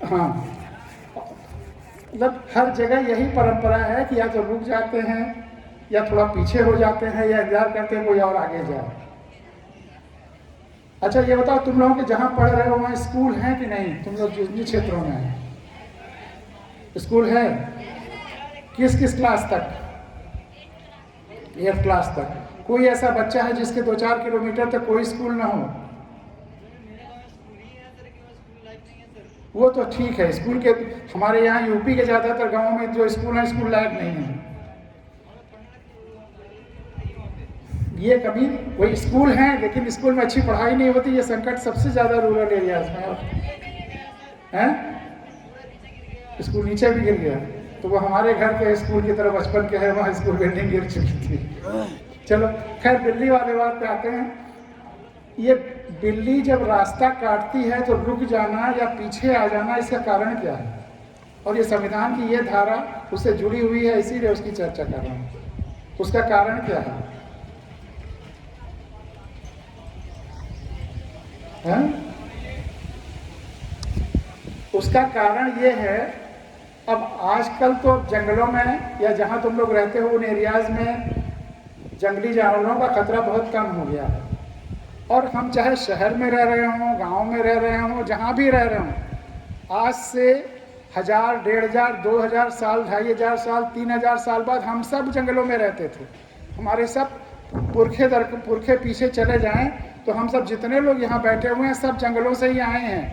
हाँ, मतलब हर जगह यही परंपरा है कि या तो रुक जाते हैं या थोड़ा पीछे हो जाते हैं या इंतजार करते हैं कोई और आगे जाए। अच्छा ये बताओ, तुम लोगों के जहाँ पढ़ रहे हो वहाँ स्कूल है कि नहीं? तुम लोग जिन क्षेत्रों में है स्कूल है? किस किस क्लास तक? 8th क्लास तक। कोई ऐसा बच्चा है जिसके 2-4 किलोमीटर तक कोई स्कूल ना हो? वो तो ठीक है, स्कूल के हमारे यहाँ यूपी के ज़्यादातर गांवों में जो स्कूल है स्कूल लायक नहीं है। ये कभी वही स्कूल हैं लेकिन स्कूल में अच्छी पढ़ाई नहीं होती। ये संकट सबसे ज़्यादा रूरल एरियाज में है। स्कूल नीचे भी गिर गया तो वो हमारे घर के स्कूल की तरह बचपन के है, वहाँ स्कूल बिल्डिंग गिर चुकी थी। चलो खैर, बिल्ली वाले बात पे आते हैं। ये बिल्ली जब रास्ता काटती है तो रुक जाना या पीछे आ जाना, इसका कारण क्या है? और ये संविधान की ये धारा उससे जुड़ी हुई है, इसीलिए उसकी चर्चा कर रहा हूँ। उसका कारण क्या है? उसका कारण ये है, अब आजकल तो जंगलों में या जहाँ तुम लोग रहते हो उन एरियाज में जंगली जानवरों का खतरा बहुत कम हो गया है। और हम चाहे शहर में रह रहे हों, गांव में रह रहे हों, जहाँ भी रह रहे हों, आज से 1000, 1500, 2000 साल, 2500 साल, 3000 साल बाद हम सब जंगलों में रहते थे। हमारे सब पुरखे पीछे चले जाएं तो हम सब जितने लोग यहाँ बैठे हुए हैं सब जंगलों से ही आए हैं,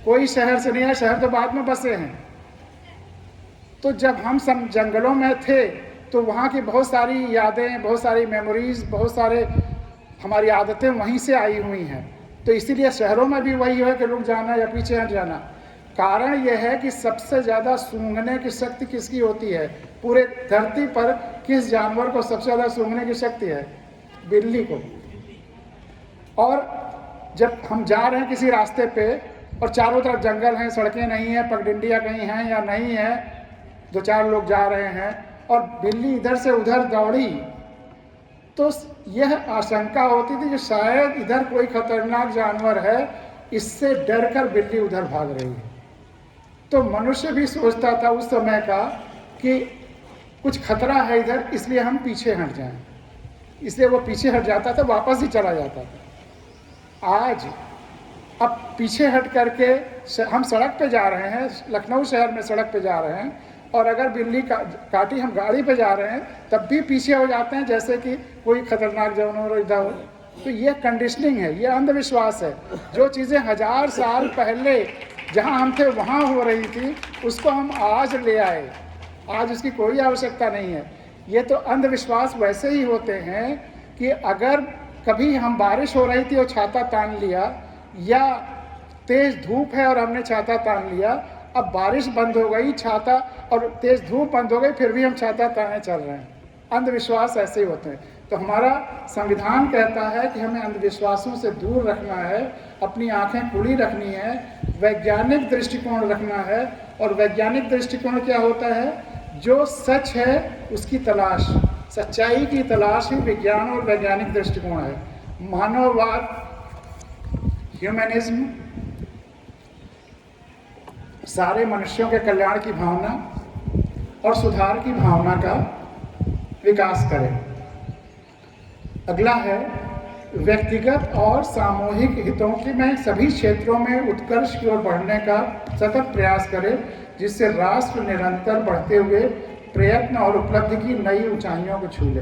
कोई शहर से नहीं है। शहर तो बाद में बसे हैं। तो जब हम सब जंगलों में थे तो वहाँ की बहुत सारी यादें, बहुत सारी मेमोरीज, बहुत सारे हमारी आदतें वहीं से आई हुई हैं। तो इसीलिए शहरों में भी वही है कि रुक जाना या पीछे हट जाना। कारण यह है कि सबसे ज़्यादा सूंघने की शक्ति किसकी होती है? पूरे धरती पर किस जानवर को सबसे ज़्यादा सूंघने की शक्ति है? बिल्ली को। और जब हम जा रहे हैं किसी रास्ते पे और चारों तरफ जंगल हैं, सड़कें नहीं हैं, पगडंडियाँ कहीं हैं या नहीं है, 2-4 लोग जा रहे हैं और बिल्ली इधर से उधर दौड़ी, तो यह आशंका होती थी कि शायद इधर कोई खतरनाक जानवर है, इससे डरकर बिल्ली उधर भाग रही है। तो मनुष्य भी सोचता था उस समय का कि कुछ खतरा है इधर, इसलिए हम पीछे हट जाएं। इसलिए वो पीछे हट जाता था, वापस ही चला जाता था। आज अब पीछे हट करके हम सड़क पे जा रहे हैं, लखनऊ शहर में सड़क पे जा रहे हैं, और अगर बिल्ली काटी, हम गाड़ी पे जा रहे हैं तब भी पीछे हो जाते हैं जैसे कि कोई खतरनाक जानवर इधर हो। तो ये कंडीशनिंग है, ये अंधविश्वास है। जो चीज़ें 1000 साल पहले जहाँ हम थे वहाँ हो रही थी, उसको हम आज ले आए। आज उसकी कोई आवश्यकता नहीं है। ये तो अंधविश्वास वैसे ही होते हैं कि अगर कभी हम बारिश हो रही थी और छाता तान लिया, या तेज़ धूप है और हमने छाता तान लिया, अब बारिश बंद हो गई, छाता और तेज़ धूप बंद हो गई, फिर भी हम छाता ताने चल रहे हैं। अंधविश्वास ऐसे ही होते हैं। तो हमारा संविधान कहता है कि हमें अंधविश्वासों से दूर रखना है, अपनी आंखें खुली रखनी है, वैज्ञानिक दृष्टिकोण रखना है। और वैज्ञानिक दृष्टिकोण क्या होता है? जो सच है उसकी तलाश, सच्चाई की तलाश ही विज्ञान और वैज्ञानिक दृष्टिकोण है। मानववाद, ह्यूमनिज्म, सारे मनुष्यों के कल्याण की भावना, और सुधार की भावना का विकास करें। अगला है व्यक्तिगत और सामूहिक हितों की में सभी क्षेत्रों में उत्कर्ष की ओर बढ़ने का सतत प्रयास करें, जिससे राष्ट्र निरंतर बढ़ते हुए प्रयत्न और उपलब्धि की नई ऊंचाइयों को छू ले।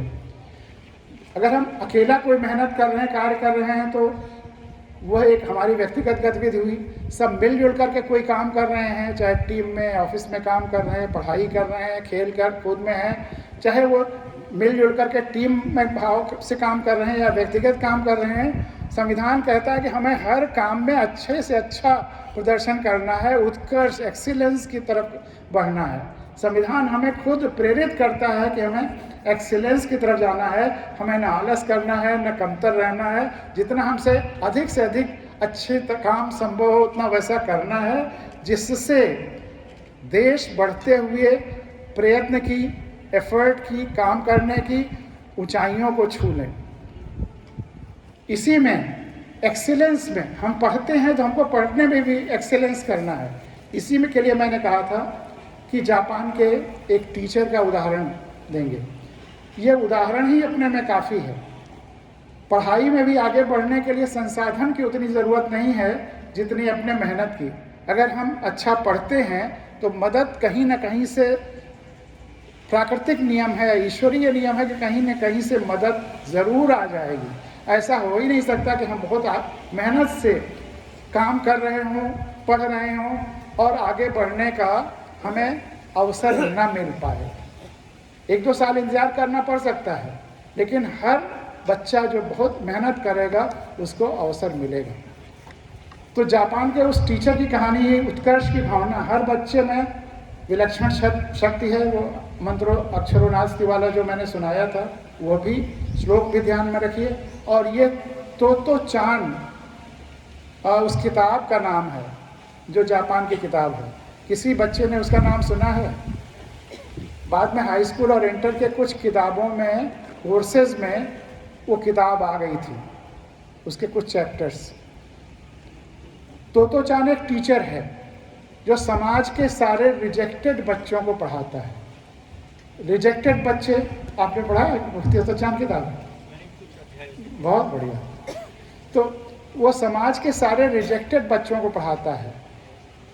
अगर हम अकेला कोई मेहनत कर रहे हैं, कार्य कर रहे हैं, तो वह एक हमारी व्यक्तिगत गतिविधि हुई। सब मिलजुल करके कोई काम कर रहे हैं, चाहे टीम में, ऑफिस में काम कर रहे हैं, पढ़ाई कर रहे हैं, खेल कर कूद में हैं, चाहे वो मिलजुल करके टीम में भाव से काम कर रहे हैं या व्यक्तिगत काम कर रहे हैं। संविधान कहता है कि हमें हर काम में अच्छे से अच्छा प्रदर्शन करना है, उत्कर्ष एक्सीलेंस की तरफ बढ़ना है। संविधान हमें खुद प्रेरित करता है कि हमें एक्सीलेंस की तरफ जाना है, हमें न आलस करना है, न कमतर रहना है। जितना हमसे अधिक अच्छे काम संभव हो उतना वैसा करना है, जिससे देश बढ़ते हुए प्रयत्न की, एफर्ट की, काम करने की ऊंचाइयों को छू लें। इसी में एक्सीलेंस में हम पढ़ते हैं तो हमको पढ़ने में भी एक्सीलेंस करना है। इसी में के लिए मैंने कहा था कि जापान के एक टीचर का उदाहरण देंगे। ये उदाहरण ही अपने में काफ़ी है। पढ़ाई में भी आगे बढ़ने के लिए संसाधन की उतनी ज़रूरत नहीं है जितनी अपने मेहनत की। अगर हम अच्छा पढ़ते हैं तो मदद कहीं ना कहीं से, प्राकृतिक नियम है, ईश्वरीय नियम है कि कहीं न कहीं से मदद ज़रूर आ जाएगी। ऐसा हो ही नहीं सकता कि हम बहुत मेहनत से काम कर रहे हों, पढ़ रहे हों और आगे बढ़ने का हमें अवसर ना मिल पाए। 1-2 साल इंतज़ार करना पड़ सकता है, लेकिन हर बच्चा जो बहुत मेहनत करेगा उसको अवसर मिलेगा। तो जापान के उस टीचर की कहानी है, उत्कर्ष की भावना हर बच्चे में विलक्षण शक्ति है। वो मंत्रों अक्षरोनास्ति वाला जो मैंने सुनाया था वो भी श्लोक भी ध्यान में रखिए। और ये तो चान उस किताब का नाम है जो जापान की किताब है। किसी बच्चे ने उसका नाम सुना है? बाद में हाई स्कूल और इंटर के कुछ किताबों में, कोर्सेज में वो किताब आ गई थी, उसके कुछ चैप्टर्स। तो चान एक टीचर है जो समाज के सारे रिजेक्टेड बच्चों को पढ़ाता है। रिजेक्टेड बच्चे आपने पढ़ा है मुफ्ती तो चान किताब? बहुत बढ़िया। तो वो समाज के सारे रिजेक्टेड बच्चों को पढ़ाता है,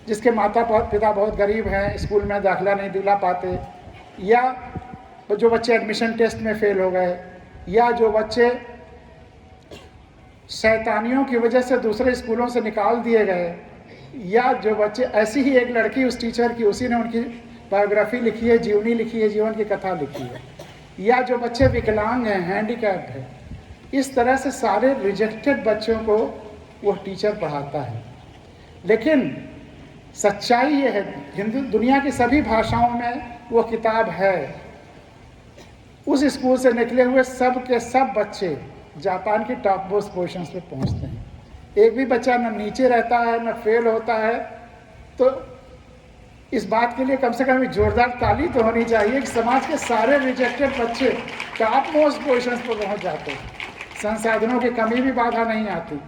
जिसके माता पिता बहुत गरीब हैं, स्कूल में दाखिला नहीं दिला पाते, या जो बच्चे एडमिशन टेस्ट में फेल हो गए, या जो बच्चे शैतानियों की वजह से दूसरे स्कूलों से निकाल दिए गए, या जो बच्चे, ऐसी ही एक लड़की उस टीचर की, उसी ने उनकी बायोग्राफी लिखी है, जीवनी लिखी है, जीवन की कथा लिखी है, या जो बच्चे विकलांग हैं, हैंडीकैप्ड है। इस तरह से सारे रिजेक्टेड बच्चों को वो टीचर पढ़ाता है। लेकिन सच्चाई ये है, हिंदू दुनिया की सभी भाषाओं में वो किताब है। उस स्कूल से निकले हुए सब के सब बच्चे जापान की टॉप मोस्ट पोजीशंस पे पहुंचते हैं। एक भी बच्चा न नीचे रहता है, न फेल होता है। तो इस बात के लिए कम से कम जोरदार ताली तो होनी चाहिए कि समाज के सारे रिजेक्टेड बच्चे टॉप मोस्ट पोजीशंस पर पहुंच जाते हैं। संसाधनों की कमी भी बाधा नहीं आती।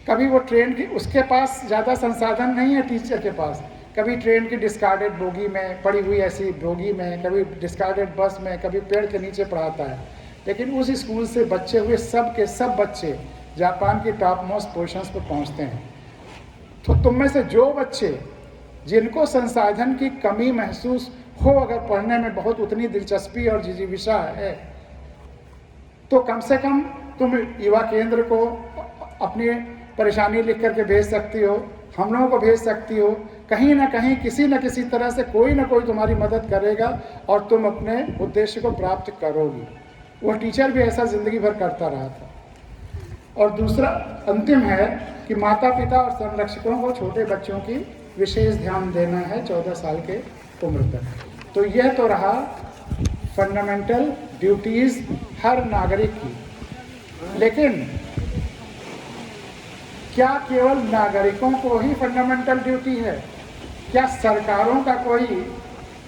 कभी वो ट्रेन की, उसके पास ज़्यादा संसाधन नहीं है टीचर के पास, कभी ट्रेन की डिस्कार्डेड बोगी में, पड़ी हुई ऐसी बोगी में, कभी डिस्कार्डेड बस में, कभी पेड़ के नीचे पढ़ाता है। लेकिन उस स्कूल से बच्चे हुए सब के सब बच्चे जापान की टॉप मोस्ट पोजीशंस पर पहुंचते हैं। तो तुम में से जो बच्चे जिनको संसाधन की कमी महसूस हो, अगर पढ़ने में बहुत उतनी दिलचस्पी और जिजीविषा है, तो कम से कम तुम युवा केंद्र को अपनी परेशानी लिख करके भेज सकती हो, हम लोगों को भेज सकती हो। कहीं ना कहीं किसी न किसी तरह से कोई ना कोई तुम्हारी मदद करेगा और तुम अपने उद्देश्य को प्राप्त करोगी। वह टीचर भी ऐसा ज़िंदगी भर करता रहा था। और दूसरा अंतिम है कि माता पिता और संरक्षकों को छोटे बच्चों की विशेष ध्यान देना है 14 साल के उम्र तक। तो यह तो रहा फंडामेंटल ड्यूटीज़ हर नागरिक की। लेकिन क्या केवल नागरिकों को ही फंडामेंटल ड्यूटी है? क्या सरकारों का कोई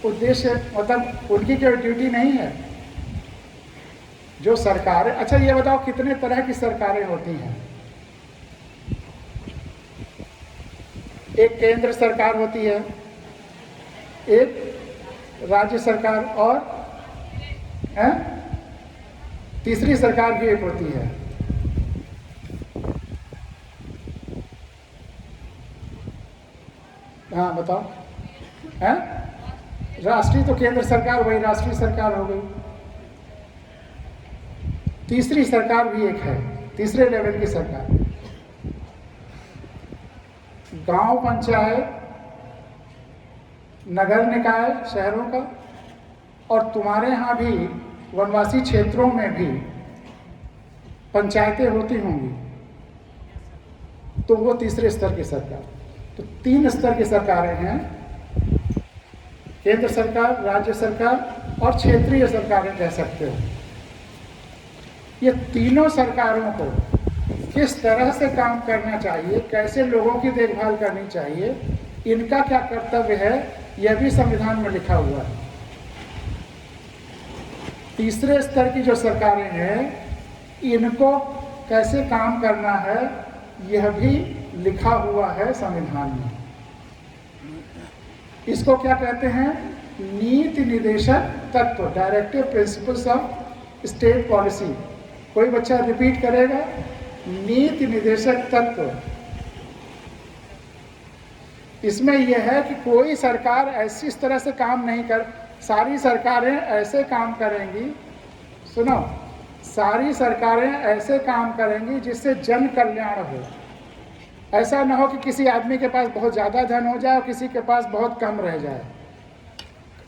उद्देश्य, मतलब उनकी कोई ड्यूटी नहीं है? जो सरकारें, अच्छा ये बताओ कितने तरह की सरकारें होती हैं? एक केंद्र सरकार होती है, एक राज्य सरकार और तीसरी सरकार भी एक होती है। हाँ बताओ। राष्ट्रीय तो केंद्र सरकार, वही राष्ट्रीय सरकार हो गई। तीसरी सरकार भी एक है, तीसरे लेवल की सरकार, गांव पंचायत, नगर निकाय शहरों का, और तुम्हारे यहाँ भी वनवासी क्षेत्रों में भी पंचायतें होती होंगी, तो वो तीसरे स्तर की सरकार। तो 3 स्तर की सरकारें हैं, केंद्र सरकार, राज्य सरकार और क्षेत्रीय सरकारें कह सकते हो। ये तीनों सरकारों को किस तरह से काम करना चाहिए, कैसे लोगों की देखभाल करनी चाहिए, इनका क्या कर्तव्य है, यह भी संविधान में लिखा हुआ है। तीसरे स्तर की जो सरकारें हैं, इनको कैसे काम करना है, यह भी लिखा हुआ है संविधान में। इसको क्या कहते हैं? नीति निदेशक तत्व, directive principles of state policy. कोई बच्चा रिपीट करेगा? नीति निदेशक तत्व। इसमें यह है कि कोई सरकार ऐसी इस तरह से काम नहीं कर, सारी सरकारें ऐसे काम करेंगी, सुनो, सारी सरकारें ऐसे काम करेंगी जिससे जन कल्याण हो। ऐसा ना हो कि किसी आदमी के पास बहुत ज़्यादा धन हो जाए और किसी के पास बहुत कम रह जाए,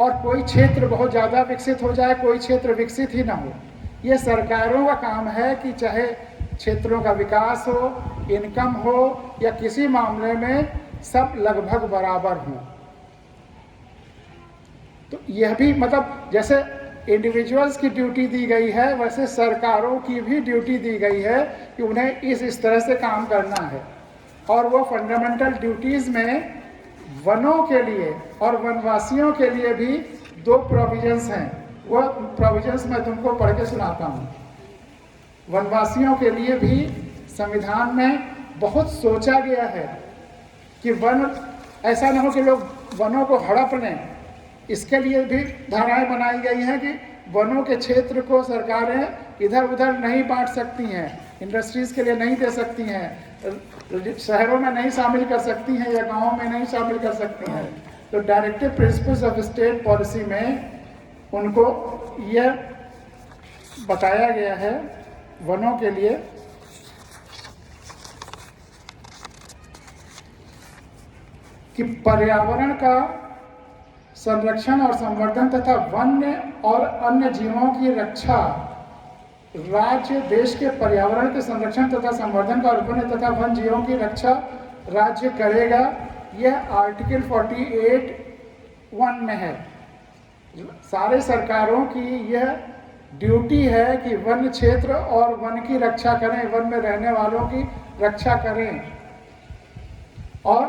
और कोई क्षेत्र बहुत ज़्यादा विकसित हो जाए, कोई क्षेत्र विकसित ही ना हो। ये सरकारों का काम है कि चाहे क्षेत्रों का विकास हो, इनकम हो, या किसी मामले में सब लगभग बराबर हों। तो यह भी मतलब जैसे इंडिविजुअल्स की ड्यूटी दी गई है, वैसे सरकारों की भी ड्यूटी दी गई है कि उन्हें इस तरह से काम करना है। और वो फंडामेंटल ड्यूटीज़ में वनों के लिए और वनवासियों के लिए भी 2 प्रोविजंस हैं। वो प्रोविजंस मैं तुमको पढ़ के सुनाता हूँ। वनवासियों के लिए भी संविधान में बहुत सोचा गया है कि वन, ऐसा ना हो कि लोग वनों को हड़प लें। इसके लिए भी धाराएं बनाई गई हैं कि वनों के क्षेत्र को सरकारें इधर उधर नहीं बांट सकती हैं, इंडस्ट्रीज़ के लिए नहीं दे सकती हैं, शहरों में नहीं शामिल कर सकती हैं, या गाँवों में नहीं शामिल कर सकती हैं। तो directive principles of state policy में उनको यह बताया गया है वनों के लिए कि पर्यावरण का संरक्षण और संवर्धन तथा वन्य और अन्य जीवों की रक्षा राज्य देश के पर्यावरण के संरक्षण तथा संवर्धन का, वन्य तथा वन जीवों की रक्षा राज्य करेगा। यह आर्टिकल 48(1) में है। सारे सरकारों की यह ड्यूटी है कि वन क्षेत्र और वन की रक्षा करें, वन में रहने वालों की रक्षा करें। और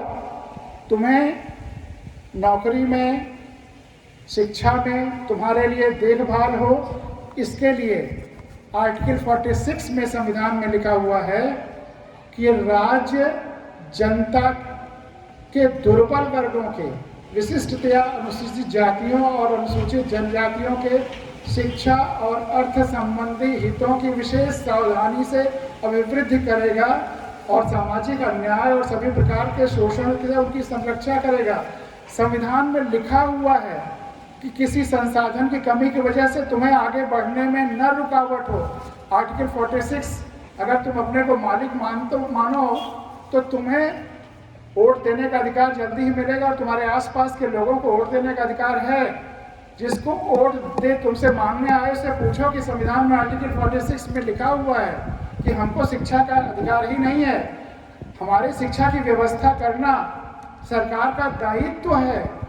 तुम्हें नौकरी में, शिक्षा में तुम्हारे लिए देखभाल हो, इसके लिए आर्टिकल 46 में संविधान में लिखा हुआ है कि राज्य जनता के दुर्बल वर्गों के, विशिष्टतया अनुसूचित जातियों और अनुसूचित जनजातियों के शिक्षा और अर्थ संबंधी हितों की विशेष सावधानी से अभिवृद्धि करेगा और सामाजिक अन्याय और सभी प्रकार के शोषण से उनकी संरक्षा करेगा। संविधान में लिखा हुआ है कि किसी संसाधन की कमी की वजह से तुम्हें आगे बढ़ने में न रुकावट हो। आर्टिकल 46, अगर तुम अपने को मालिक मानो तो तुम्हें वोट देने का अधिकार जल्दी ही मिलेगा, और तुम्हारे आसपास के लोगों को वोट देने का अधिकार है। जिसको वोट दे तुमसे मांगने आए उससे पूछो कि संविधान में आर्टिकल 46 में लिखा हुआ है कि हमको शिक्षा का अधिकार ही नहीं है। हमारी शिक्षा की व्यवस्था करना सरकार का दायित्व है।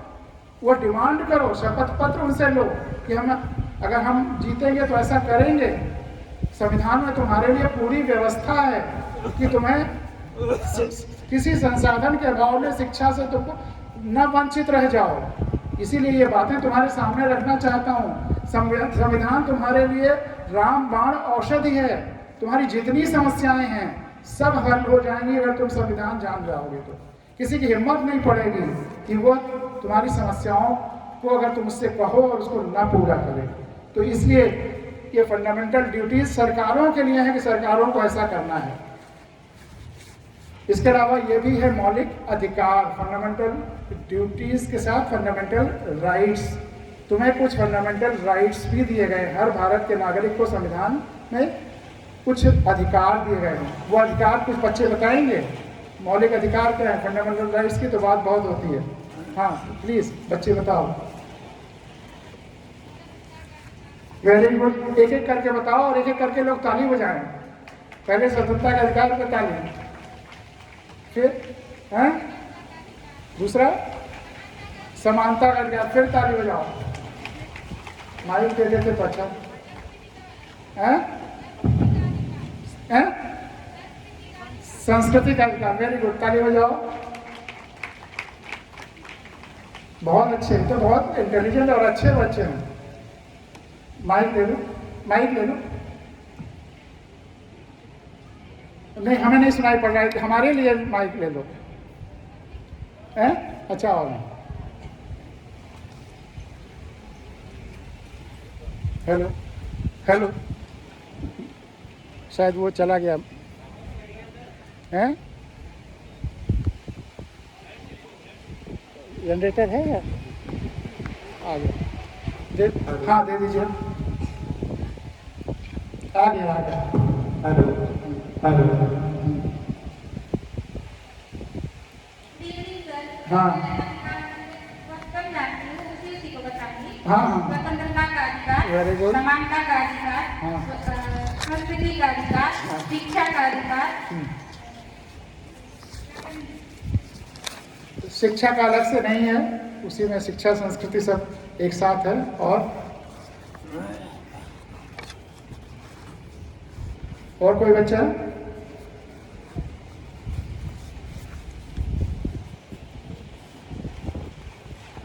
वो डिमांड करो, शपथ पत्र उनसे लो कि हम अगर हम जीतेंगे तो ऐसा करेंगे। संविधान में तुम्हारे लिए पूरी व्यवस्था है कि तुम्हें किसी संसाधन के अभाव में शिक्षा से तुम न वंचित रह जाओ। इसीलिए ये बातें तुम्हारे सामने रखना चाहता हूँ। संविधान तुम्हारे लिए रामबाण औषधि है। तुम्हारी जितनी समस्याएं हैं सब हल हो जाएंगी अगर तुम संविधान जान जाओगे तो। किसी की हिम्मत नहीं पड़ेगी कि वो तुम्हारी समस्याओं को अगर तुम उससे कहो और उसको ना पूरा करे। तो इसलिए ये फंडामेंटल ड्यूटीज सरकारों के लिए है कि सरकारों को ऐसा करना है। इसके अलावा ये भी है मौलिक अधिकार, फंडामेंटल ड्यूटीज के साथ फंडामेंटल राइट्स। तुम्हें कुछ फंडामेंटल राइट्स भी दिए गए, हर भारत के नागरिक को संविधान में कुछ अधिकार दिए गए हैं। वो अधिकार कुछ बच्चे बताएंगे, मौलिक अधिकार क्या है, फंडामेंटल राइट्स की तो बात बहुत होती है। हाँ प्लीज बच्चे बताओ। वेरी गुड, एक एक करके बताओ और एक एक करके लोग ताली बजाएं। पहले स्वतंत्रता का अधिकार पे ताली, फिर हैं दूसरा समानता का अधिकार, फिर ताली बजाओ। माइक दे देते तो अच्छा हैं? हैं? संस्कृति का अधिकार, वेरी गुड, ताली बजाओ। बहुत अच्छे, तो बहुत इंटेलिजेंट और अच्छे बच्चे हैं। माइक ले लो, माइक ले लो। नहीं हमें नहीं सुनाई पड़ रहा है, हमारे लिए माइक ले लो। हैं? अच्छा और हेलो हेलो, शायद वो चला गया हैं? जनरेटर है या आ गया? हाँ दे दीजिए, आ गया आ गया। हेलो हेलो, हाँ हाँ स्वतंत्रता का अधिकार, वेरी गुड, समानता का अधिकार, हाँ, संस्कृति का अधिकार, शिक्षा का अधिकार। शिक्षा का अलग से नहीं है, उसी में शिक्षा संस्कृति सब एक साथ है। और कोई बच्चा?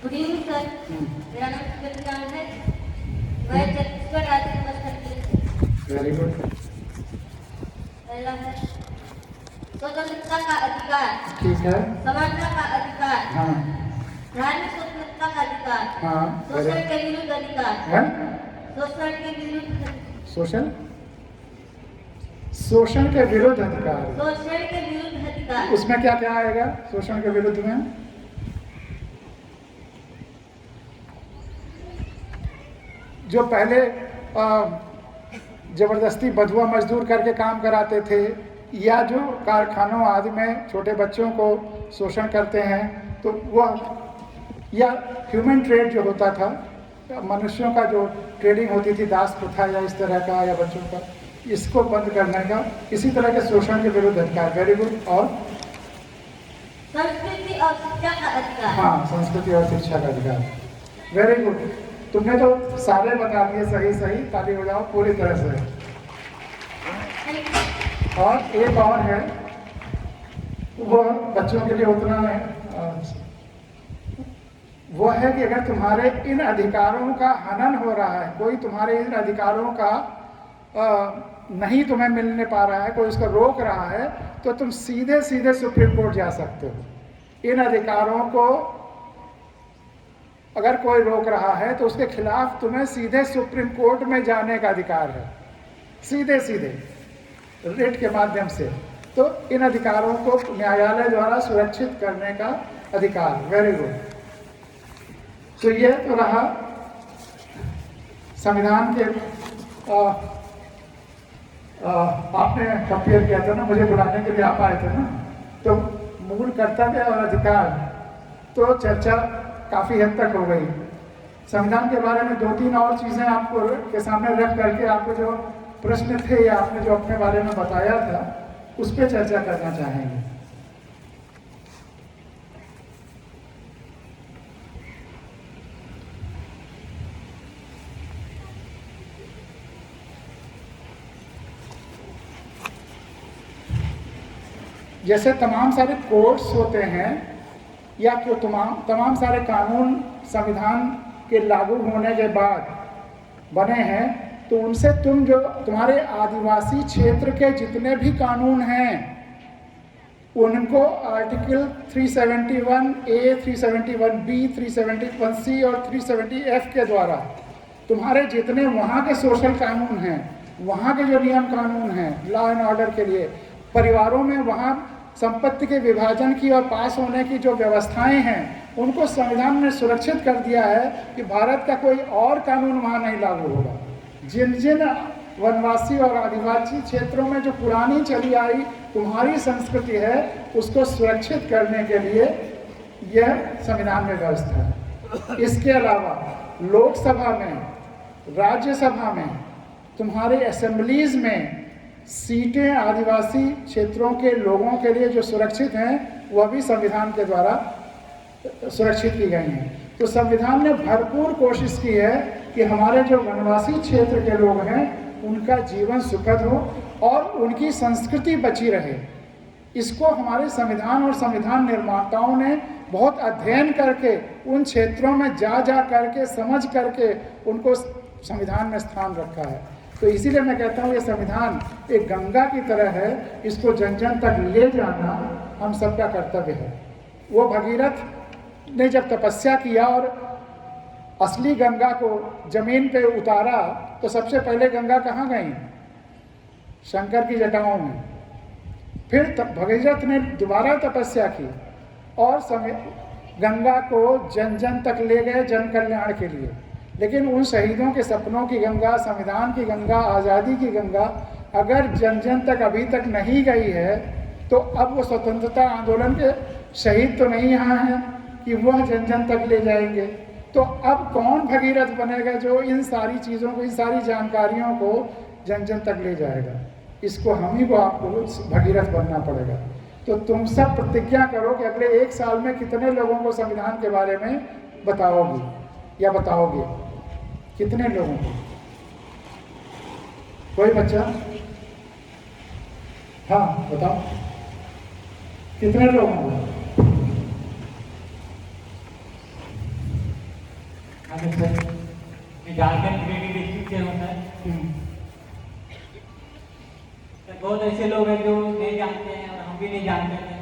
गुड इवनिंग सर, मेरा नाम सुगंधिका है, मैं छत्तीसगढ़ राज्य के बस्तर। Very good. पहला है स्वतंत्रता का अधिकार, ठीक है, समानता का अधिकार, हाँ धार्मिक स्वतंत्रता का अधिकार, हाँ, शोषण के विरुद्ध अधिकार, हैं? शोषण के विरुद्ध, शोषण, शोषण के विरुद्ध अधिकार, शोषण के विरुद्ध अधिकार। उसमें क्या क्या आएगा शोषण के विरुद्ध में? जो पहले जबरदस्ती बंधुआ मजदूर करके काम कराते थे, या जो कारखानों आदि में छोटे बच्चों को शोषण करते हैं, तो वह, या ह्यूमन ट्रेड जो होता था, मनुष्यों का जो ट्रेडिंग होती थी, दास प्रथा या इस तरह का, या बच्चों का, इसको बंद करने का, इसी तरह के शोषण के विरुद्ध अधिकार। Very good. और संस्कृति और शिक्षा का अधिकार। हाँ, संस्कृति और शिक्षा का अधिकार, वेरी गुड। तुमने तो सारे बता दिए सही सही, ताली बजाओ पूरी तरह से। और एक और है, वो बच्चों के लिए उतना है, वो है कि अगर तुम्हारे इन अधिकारों का हनन हो रहा है, कोई तुम्हारे इन अधिकारों का नहीं तुम्हें मिलने पा रहा है, कोई उसको रोक रहा है, तो तुम सीधे सीधे सुप्रीम कोर्ट जा सकते हो। इन अधिकारों को अगर कोई रोक रहा है तो उसके खिलाफ तुम्हें सीधे सुप्रीम कोर्ट में जाने का अधिकार है, सीधे सीधे रिट के माध्यम से। तो इन अधिकारों को न्यायालय द्वारा सुरक्षित करने का अधिकार। Very good. तो ये तो रहा संविधान के आपने कंपेयर किया था ना, मुझे बुलाने के लिए आप आए थे ना, तो मूल कर्तव्य और अधिकार तो चर्चा काफ़ी हद तक हो गई। संविधान के बारे में 2-3 और चीज़ें आपको के सामने रख करके आपको जो प्रश्न थे या आपने जो अपने बारे में बताया था, उस पर चर्चा करना चाहेंगे। जैसे तमाम सारे कोड्स होते हैं या तो तमाम सारे कानून संविधान के लागू होने के बाद बने हैं, तो उनसे तुम जो तुम्हारे आदिवासी क्षेत्र के जितने भी कानून हैं उनको आर्टिकल 371A, 371B, 371C और 370F के द्वारा तुम्हारे जितने वहाँ के सोशल कानून हैं, वहाँ के जो नियम कानून हैं लॉ एंड ऑर्डर के लिए, परिवारों में वहाँ संपत्ति के विभाजन की और पास होने की जो व्यवस्थाएं हैं, उनको संविधान ने सुरक्षित कर दिया है कि भारत का कोई और कानून वहाँ नहीं लागू होगा। जिन जिन वनवासी और आदिवासी क्षेत्रों में जो पुरानी चली आई तुम्हारी संस्कृति है, उसको सुरक्षित करने के लिए यह संविधान में व्यवस्था है। इसके अलावा लोकसभा में, राज्यसभा में, तुम्हारे असेंबलीज में सीटें आदिवासी क्षेत्रों के लोगों के लिए जो सुरक्षित हैं, वह भी संविधान के द्वारा सुरक्षित की गई हैं। तो संविधान ने भरपूर कोशिश की है कि हमारे जो वनवासी क्षेत्र के लोग हैं, उनका जीवन सुखद हो और उनकी संस्कृति बची रहे। इसको हमारे संविधान और संविधान निर्माताओं ने बहुत अध्ययन करके, उन क्षेत्रों में जा करके, समझ करके उनको संविधान में स्थान रखा है। तो इसीलिए मैं कहता हूँ ये संविधान एक गंगा की तरह है, इसको जन जन तक ले जाना हम सबका कर्तव्य है। वो भगीरथ ने जब तपस्या किया और असली गंगा को जमीन पे उतारा, तो सबसे पहले गंगा कहाँ गई? शंकर की जटाओं में। फिर भगीरथ ने दोबारा तपस्या की और गंगा को जन जन तक ले गए, जन कल्याण के लिए। लेकिन उन शहीदों के सपनों की गंगा, संविधान की गंगा, आज़ादी की गंगा अगर जन जन तक अभी तक नहीं गई है, तो अब वो स्वतंत्रता आंदोलन के शहीद तो नहीं यहाँ हैं कि वह जन जन तक ले जाएंगे। तो अब कौन भगीरथ बनेगा जो इन सारी चीज़ों को, इन सारी जानकारियों को जन जन तक ले जाएगा? इसको हम ही को, आपको भगीरथ बनना पड़ेगा। तो तुम सब प्रतिज्ञा करो कि अगले 1 साल में कितने लोगों को संविधान के बारे में बताओगी या बताओगे? कितने लोगों को? कोई बच्चा? हाँ बताओ, कितने लोगों को? मैं झारखंड गिरिडीह डिस्ट्रिक्ट से हूँ सर। बहुत ऐसे लोग हैं जो नहीं जानते हैं और हम भी नहीं जानते हैं।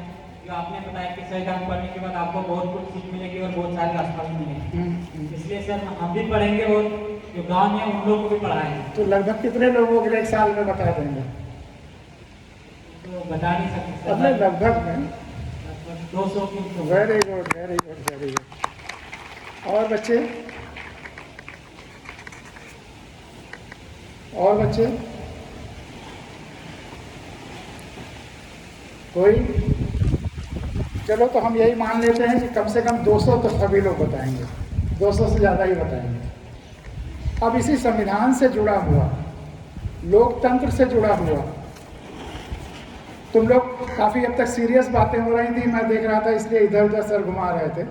जो आपने बताया कि संविधान पढ़ने के बाद आपको बहुत कुछ सीख मिलेगी और बहुत सारे रास्ता भी मिलेंगे, इसलिए सर हम भी पढ़ेंगे और जो गाँव में उन लोगों को भी पढ़ाएंगे। तो लगभग कितने लोगों को 1 साल में बता देंगे? तो बता नहीं सकते अपने लगभग में 200 की। Very good, very good, very good. और बच्चे? और बच्चे? कोई? चलो तो हम यही मान लेते हैं कि कम से कम 200 तो सभी लोग बताएंगे, 200 से ज़्यादा ही बताएंगे। अब इसी संविधान से जुड़ा हुआ, लोकतंत्र से जुड़ा हुआ, तुम लोग काफ़ी अब तक सीरियस बातें हो रही थी, मैं देख रहा था, इसलिए इधर उधर सर घुमा रहे थे।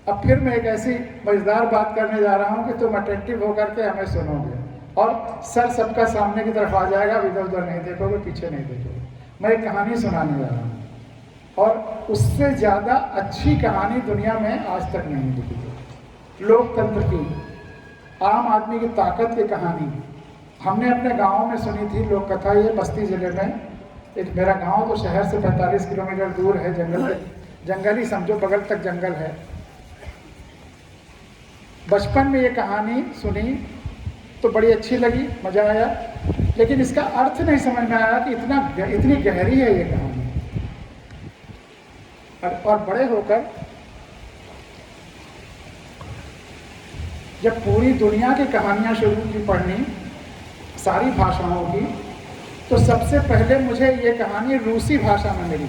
अब फिर मैं एक ऐसी मजेदार बात करने जा रहा हूँ कि तुम अटेंटिव होकर के हमें सुनोगे और सर सबका सामने की तरफ आ जाएगा, इधर उधर नहीं देखोगे, पीछे नहीं देखोगे। मैं एक कहानी सुनाने जा रहा हूँ और उससे ज़्यादा अच्छी कहानी दुनिया में आज तक नहीं लिखी है। लोकतंत्र की, आम आदमी की ताकत की कहानी हमने अपने गाँव में सुनी थी। लोक कथा, ये बस्ती ज़िले में एक, मेरा गांव तो शहर से 45 किलोमीटर दूर है, जंगल ही समझो, बगल तक जंगल है। बचपन में ये कहानी सुनी तो बड़ी अच्छी लगी, मज़ा आया, लेकिन इसका अर्थ नहीं समझ में आया कि इतनी गहरी है ये कहानी। और बड़े होकर जब पूरी दुनिया की कहानियाँ शुरू की पढ़नी, सारी भाषाओं की, तो सबसे पहले मुझे ये कहानी रूसी भाषा में मिली।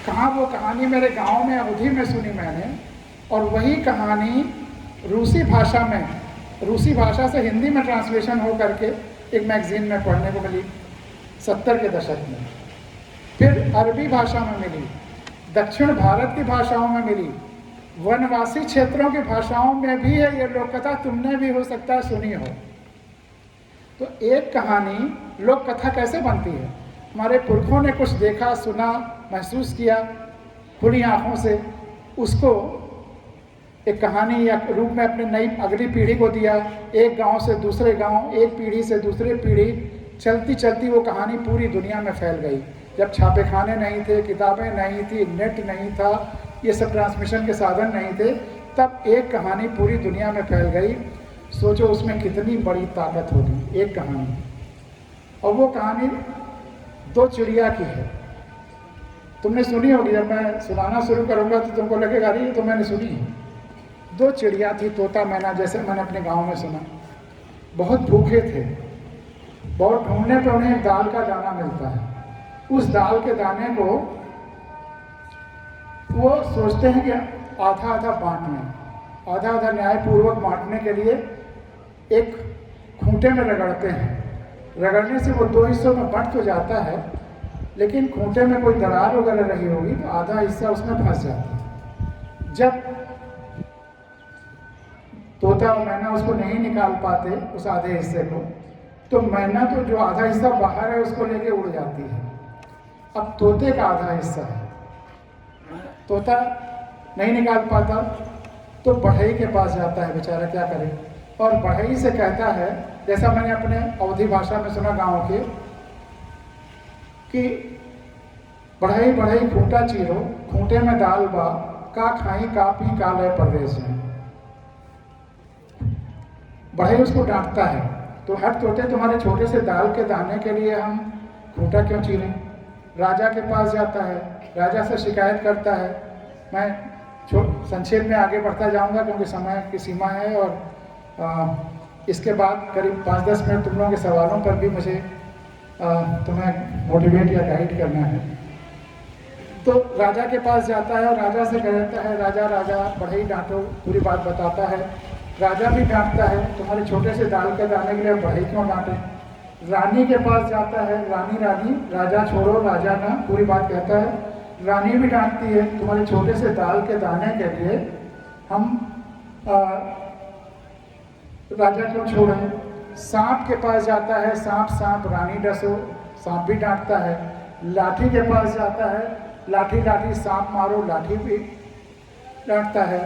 कहाँ वो कहानी? मेरे गांव में अवधि में सुनी मैंने, और वही कहानी रूसी भाषा में, रूसी भाषा से हिंदी में ट्रांसलेशन हो करके एक मैगजीन में पढ़ने को मिली 70 के दशक में। फिर अरबी भाषा में मिली, दक्षिण भारत की भाषाओं में मिली, वनवासी क्षेत्रों की भाषाओं में भी है ये लोक कथा, तुमने भी हो सकता है सुनी हो। तो एक कहानी, लोक कथा कैसे बनती है? हमारे पुरखों ने कुछ देखा, सुना, महसूस किया खुली आँखों से, उसको एक कहानी या रूप में अपने नई अगली पीढ़ी को दिया। एक गांव से दूसरे गांव, एक पीढ़ी से दूसरी पीढ़ी, चलती चलती वो कहानी पूरी दुनिया में फैल गई। जब छापेखाने नहीं थे, किताबें नहीं थी, नेट नहीं था, ये सब ट्रांसमिशन के साधन नहीं थे, तब एक कहानी पूरी दुनिया में फैल गई। सोचो उसमें कितनी बड़ी ताकत होगी एक कहानी। और वो कहानी 2 चिड़िया की है। तुमने सुनी होगी, जब मैं सुनाना शुरू करूँगा तो तुमको लगेगा अरे ये तो मैंने सुनी है। 2 चिड़िया थी, तोता मैना, जैसे मैंने अपने गांव में सुना। बहुत भूखे थे, बहुत ढूंढने पर उन्हें दाल का दाना मिलता है। उस दाल के दाने को वो सोचते हैं कि आधा आधा बांटने, आधा आधा न्यायपूर्वक बांटने के लिए एक खूंटे में रगड़ते हैं। रगड़ने से वो 2 हिस्सों में बंट तो जाता है, लेकिन खूंटे में कोई दरार वगैरह रही होगी तो आधा हिस्सा उसमें फंस जाता है। जब तोता और मैना उसको नहीं निकाल पाते उस आधे हिस्से को, तो मैना तो जो आधा हिस्सा बाहर है उसको लेके उड़ जाती है। अब तोते का आधा हिस्सा है, तोता नहीं निकाल पाता तो बढ़ई के पास जाता है, बेचारा क्या करे, और बढ़ई से कहता है, जैसा मैंने अपने अवधी भाषा में सुना गांव के, कि बढ़ई बढ़ई खूंटा चीरो, खूंटे में दाल बा, का खाई का पी का लय परदेश में। बढ़ई उसको डांटता है, तो हट तोते, तुम्हारे छोटे से दाल के दाने के लिए हम खूंटा क्यों चीरें। राजा के पास जाता है, राजा से शिकायत करता है। मैं संक्षेप में आगे बढ़ता जाऊंगा क्योंकि समय की सीमा है, और इसके बाद करीब 5-10 मिनट तुम लोगों के सवालों पर भी मुझे तुम्हें मोटिवेट या गाइड करना है। तो राजा के पास जाता है और राजा से कहता है, राजा राजा बढ़ई डांटो, पूरी बात बताता है। राजा भी डांटता है, तुम्हारे छोटे से दाल के दाने के लिए बढ़ई क्यों डांटे। रानी के पास जाता है, रानी रानी राजा छोड़ो राजा ना, पूरी बात कहता है। रानी भी डांटती है, तुम्हारे छोटे से दाल के दाने के लिए हम राजा क्यों छोड़ें। सांप के पास जाता है, सांप सांप रानी डसो, सांप भी डांटता है। लाठी के पास जाता है, लाठी लाठी सांप मारो, लाठी भी डांटता है।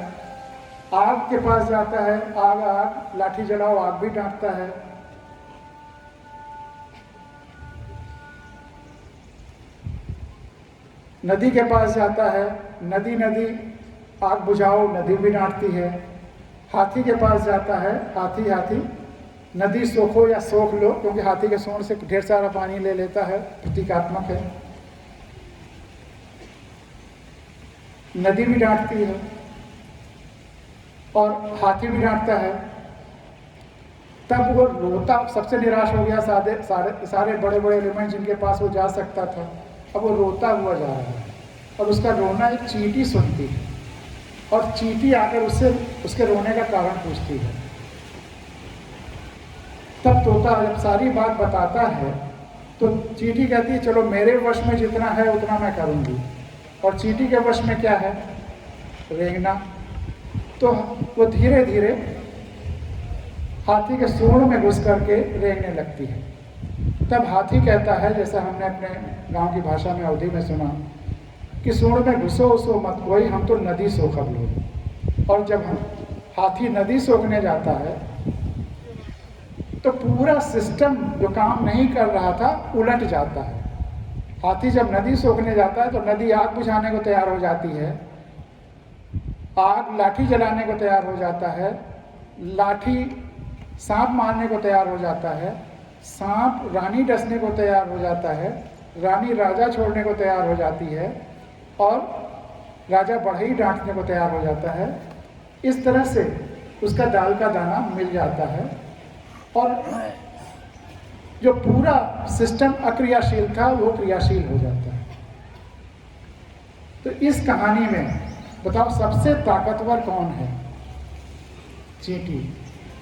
आग के पास जाता है, आग आग लाठी जलाओ, आग भी डांटता है। नदी के पास जाता है, नदी नदी आग बुझाओ, नदी भी डांटती है। हाथी के पास जाता है, हाथी हाथी नदी सोखो या सोख लो, क्योंकि हाथी के सूंड से ढेर सारा पानी ले लेता है, प्रतीकात्मक है। नदी भी डांटती है और हाथी भी डांटता है। तब वो रोता, सबसे निराश हो गया, सारे बड़े बड़े एलिमेंट जिनके पास वो जा सकता था, अब वो रोता हुआ जा रहा है और उसका रोना एक चींटी सुनती है और चींटी आकर उससे उसके रोने का कारण पूछती है। तब तोता जब सारी बात बताता है तो चींटी कहती है, चलो मेरे वश में जितना है उतना मैं करूँगी। और चींटी के वश में क्या है, रेंगना। तो वो धीरे धीरे हाथी के सूंड में घुस करके रेंगने लगती है। तब हाथी कहता है, जैसा हमने अपने गांव की भाषा में अवधी में सुना, कि सूंड में घुसो उसो मत कोई, हम तो नदी सोखब लोग। और जब हाथी नदी सोखने जाता है तो पूरा सिस्टम जो काम नहीं कर रहा था उलट जाता है। हाथी जब नदी सोखने जाता है तो नदी आग बुझाने को तैयार हो जाती है, आग लाठी जलाने को तैयार हो जाता है, लाठी सांप मारने को तैयार हो जाता है, सांप रानी डसने को तैयार हो जाता है, रानी राजा छोड़ने को तैयार हो जाती है और राजा बढ़ई डांटने को तैयार हो जाता है। इस तरह से उसका दाल का दाना मिल जाता है और जो पूरा सिस्टम अक्रियाशील था वो क्रियाशील हो जाता है। तो इस कहानी में बताओ सबसे ताकतवर कौन है? चींटी।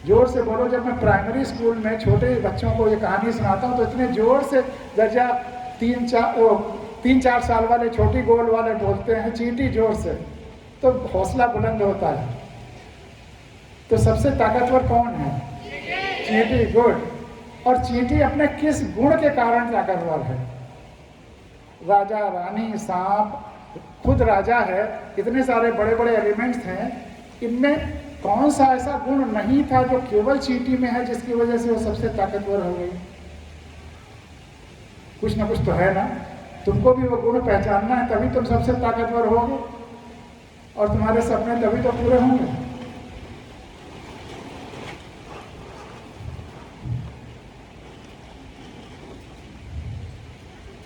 जोर से बोलो। जब मैं प्राइमरी स्कूल में छोटे बच्चों को ये कहानी सुनाता हूँ तो इतने जोर से दर्जा 3-4 साल वाले छोटी गोल वाले बोलते हैं चींटी जोर से, तो हौसला बुलंद होता है। तो सबसे ताकतवर कौन है? चींटी। गुड। और चींटी अपने किस गुण के कारण ताकतवर है? राजा, रानी, सांप, खुद राजा है, इतने सारे बड़े बड़े एलिमेंट्स हैं, इनमें कौन सा ऐसा गुण नहीं था जो केवल चींटी में है जिसकी वजह से वो सबसे ताकतवर हो गई? कुछ ना कुछ तो है ना। तुमको भी वो गुण पहचानना है, तभी तुम सबसे ताकतवर होगे और तुम्हारे सपने तभी तो पूरे होंगे।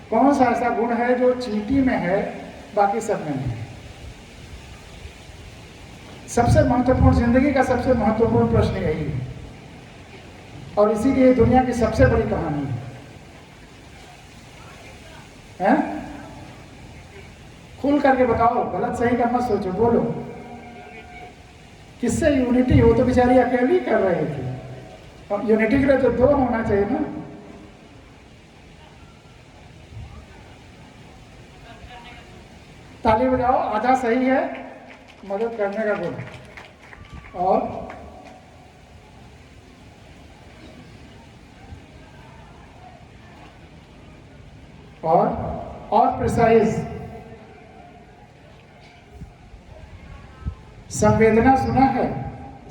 कौन सा ऐसा गुण है जो चींटी में है बाकी सब में नहीं? सबसे महत्वपूर्ण, जिंदगी का सबसे महत्वपूर्ण प्रश्न यही है और इसीलिए दुनिया की सबसे बड़ी कहानी है। खुल करके बताओ, गलत सही का मत सोचो, बोलो किससे यूनिटी हो? तो बेचारी अकेली कर रही थी और यूनिटी के लिए तो दो होना चाहिए ना। ताली बजाओ, आधा सही है, मदद करने का गुण। और प्रिसाइज। संवेदना सुना है?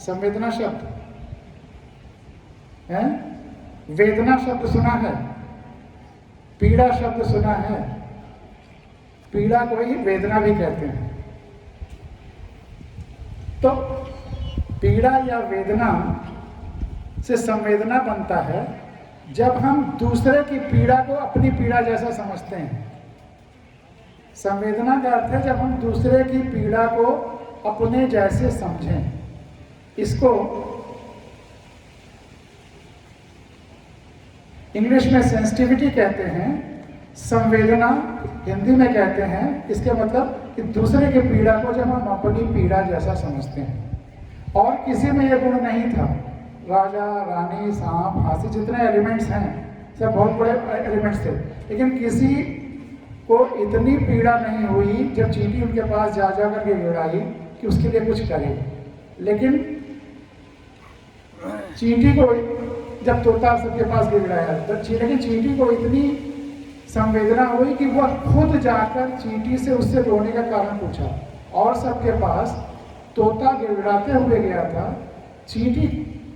संवेदना शब्द है? वेदना शब्द सुना है? पीड़ा शब्द सुना है? पीड़ा को ही वेदना भी कहते हैं। तो पीड़ा या वेदना से संवेदना बनता है जब हम दूसरे की पीड़ा को अपनी पीड़ा जैसा समझते हैं। संवेदना का अर्थ है जब हम दूसरे की पीड़ा को अपने जैसे समझें। इसको इंग्लिश में सेंसिटिविटी कहते हैं, संवेदना हिंदी में कहते हैं। इसके मतलब कि दूसरे की पीड़ा को जब हम अपनी पीड़ा जैसा समझते हैं। और किसी में यह गुण नहीं था। राजा, रानी, सांप, हाथी, जितने एलिमेंट्स हैं सब बहुत बड़े एलिमेंट्स थे, लेकिन किसी को इतनी पीड़ा नहीं हुई जब चींटी उनके पास जा करके गिड़ाई कि उसके लिए कुछ करे। लेकिन चींटी को जब तोता सबके पास गिड़ाया, लेकिन चींटी को इतनी संवेदना हुई कि वह खुद जाकर चींटी से उससे रोने का कारण पूछा। और सबके पास तोता गिड़गिड़ाते हुए गया था, चींटी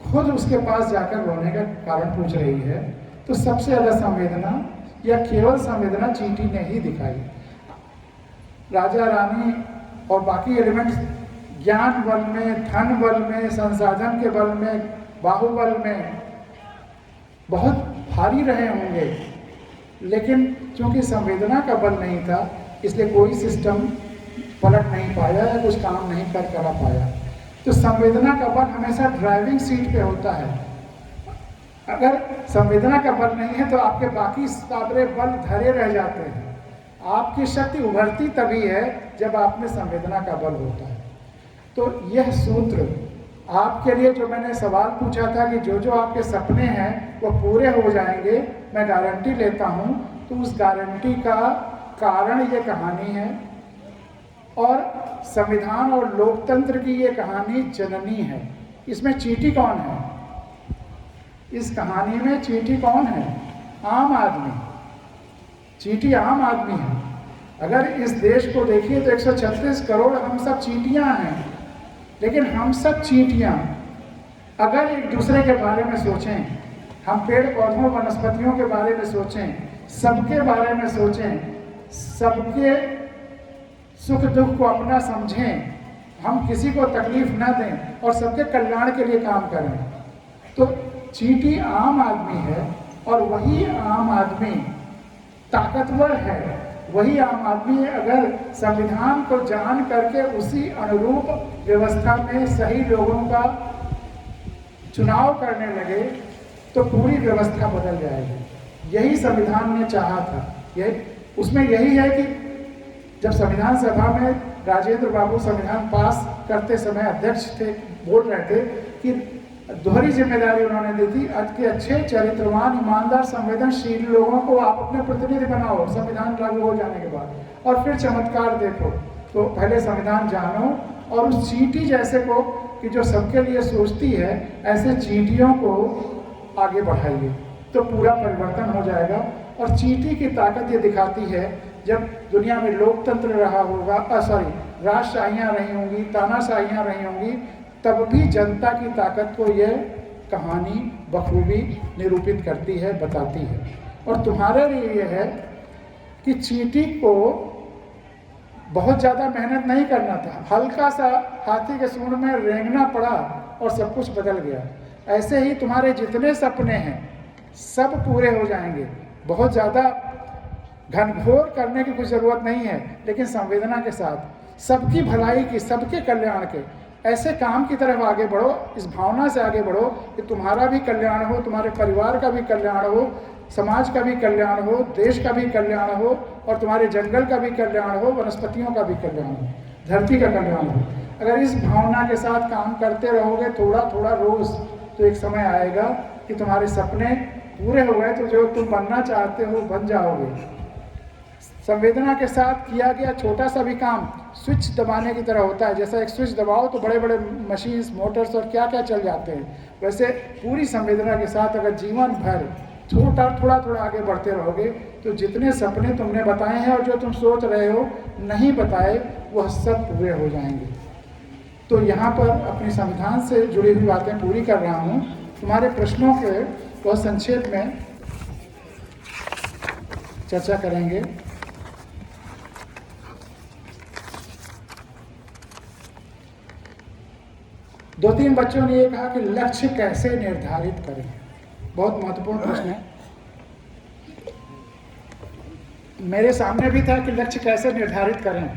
खुद उसके पास जाकर रोने का कारण पूछ रही है। तो सबसे ज़्यादा संवेदना या केवल संवेदना चींटी ने ही दिखाई। राजा, रानी और बाकी एलिमेंट्स ज्ञान बल में, धन बल में, संसाधन के बल में, बाहुबल में बहुत भारी रहे होंगे, लेकिन क्योंकि संवेदना का बल नहीं था इसलिए कोई सिस्टम पलट नहीं पाया या कुछ काम नहीं करा पाया। तो संवेदना का बल हमेशा ड्राइविंग सीट पे होता है। अगर संवेदना का बल नहीं है तो आपके बाकी सारे बल धरे रह जाते हैं। आपकी शक्ति उभरती तभी है जब आप में संवेदना का बल होता है। तो यह सूत्र आपके लिए, जो मैंने सवाल पूछा था कि जो जो आपके सपने हैं वो पूरे हो जाएंगे, मैं गारंटी लेता हूँ, तो उस गारंटी का कारण ये कहानी है। और संविधान और लोकतंत्र की ये कहानी जननी है। इसमें चींटी कौन है? इस कहानी में चींटी कौन है? आम आदमी। चींटी आम आदमी है। अगर इस देश को देखिए तो 136 करोड़ हम सब चींटियां हैं, लेकिन हम सब चींटियां अगर एक दूसरे के बारे में सोचें, हम पेड़ पौधों वनस्पतियों के बारे में सोचें, सबके बारे में सोचें, सबके सुख दुख को अपना समझें, हम किसी को तकलीफ न दें और सबके कल्याण के लिए काम करें, तो चींटी आम आदमी है। और वही आम आदमी ताकतवर है। वही आम आदमी अगर संविधान को जान करके उसी अनुरूप व्यवस्था में सही लोगों का चुनाव करने लगे तो पूरी व्यवस्था बदल जाएगी। यही संविधान ने चाहा था। उसमें यही है कि जब संविधान सभा में राजेंद्र बाबू संविधान पास करते समय अध्यक्ष थे, बोल रहे थे कि दोहरी जिम्मेदारी उन्होंने दी थी कि अच्छे चरित्रवान, ईमानदार, संवेदनशील लोगों को आप अपने प्रतिनिधि बनाओ संविधान लागू हो जाने के बाद, और फिर चमत्कार देखो। तो पहले संविधान जानो और उस चींटी जैसे को कि जो सबके लिए सोचती है, ऐसे चींटियों को आगे बढ़ाइए तो पूरा परिवर्तन हो जाएगा। और चींटी की ताकत ये दिखाती है, जब दुनिया में लोकतंत्र रहा होगा, राजशाहियाँ रही होंगी, तानाशाहियाँ रही होंगी, तब भी जनता की ताकत को यह कहानी बखूबी निरूपित करती है, बताती है। और तुम्हारे लिए यह है कि चींटी को बहुत ज़्यादा मेहनत नहीं करना था, हल्का सा हाथी के सूंड में रेंगना पड़ा और सब कुछ बदल गया। ऐसे ही तुम्हारे जितने सपने हैं सब पूरे हो जाएंगे। बहुत ज़्यादा घनघोर करने की कुछ ज़रूरत नहीं है, लेकिन संवेदना के साथ सबकी भलाई की, सबके कल्याण के ऐसे काम की तरफ आगे बढ़ो, इस भावना से आगे बढ़ो कि तुम्हारा भी कल्याण हो, तुम्हारे परिवार का भी कल्याण हो, समाज का भी कल्याण हो, देश का भी कल्याण हो, और तुम्हारे जंगल का भी कल्याण हो, वनस्पतियों का भी कल्याण हो, धरती का कल्याण हो। अगर इस भावना के साथ काम करते रहोगे थोड़ा थोड़ा रोज, तो एक समय आएगा कि तुम्हारे सपने पूरे हो गए, तो जो तुम बनना चाहते हो बन जाओगे। संवेदना के साथ किया गया छोटा सा भी काम स्विच दबाने की तरह होता है। जैसा एक स्विच दबाओ तो बड़े बड़े मशीन्स, मोटर्स और क्या क्या चल जाते हैं, वैसे पूरी संवेदना के साथ अगर जीवन भर थोड़ा थोड़ा आगे बढ़ते रहोगे तो जितने सपने तुमने बताए हैं और जो तुम सोच रहे हो नहीं बताए, वह सब पूरे हो जाएंगे। तो यहाँ पर अपनी संविधान से जुड़ी हुई बातें पूरी कर रहा हूँ। तुम्हारे प्रश्नों के बहुत संक्षेप में चर्चा करेंगे। दो तीन बच्चों ने ये कहा कि लक्ष्य कैसे निर्धारित करें, बहुत महत्वपूर्ण प्रश्न है। मेरे सामने भी था कि लक्ष्य कैसे निर्धारित करें,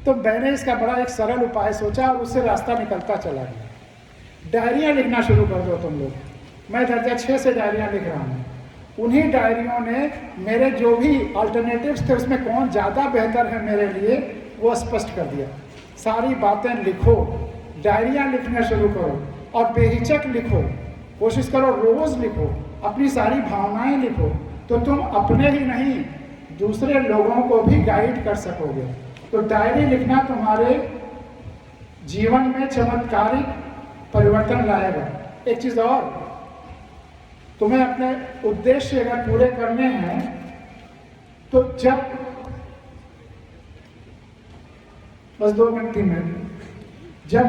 तो मैंने इसका बड़ा एक सरल उपाय सोचा और उससे रास्ता निकलता चला गया। डायरियाँ लिखना शुरू कर दो तुम लोग। मैं दर्जा 6 से डायरियाँ लिख रहा हूँ। उन्हीं डायरियों ने मेरे जो भी अल्टरनेटिव्स थे उसमें कौन ज़्यादा बेहतर है मेरे लिए, वो स्पष्ट कर दिया। सारी बातें लिखो, डायरियाँ लिखना शुरू करो और बेहिचक लिखो, कोशिश करो रोज़ लिखो, अपनी सारी भावनाएं लिखो, तो तुम अपने ही नहीं दूसरे लोगों को भी गाइड कर सकोगे। तो डायरी लिखना तुम्हारे जीवन में चमत्कारिक परिवर्तन लाएगा। एक चीज़ और, तुम्हें अपने उद्देश्य अगर पूरे करने हैं तो जब बस 2 मिनट 3 मिनट, जब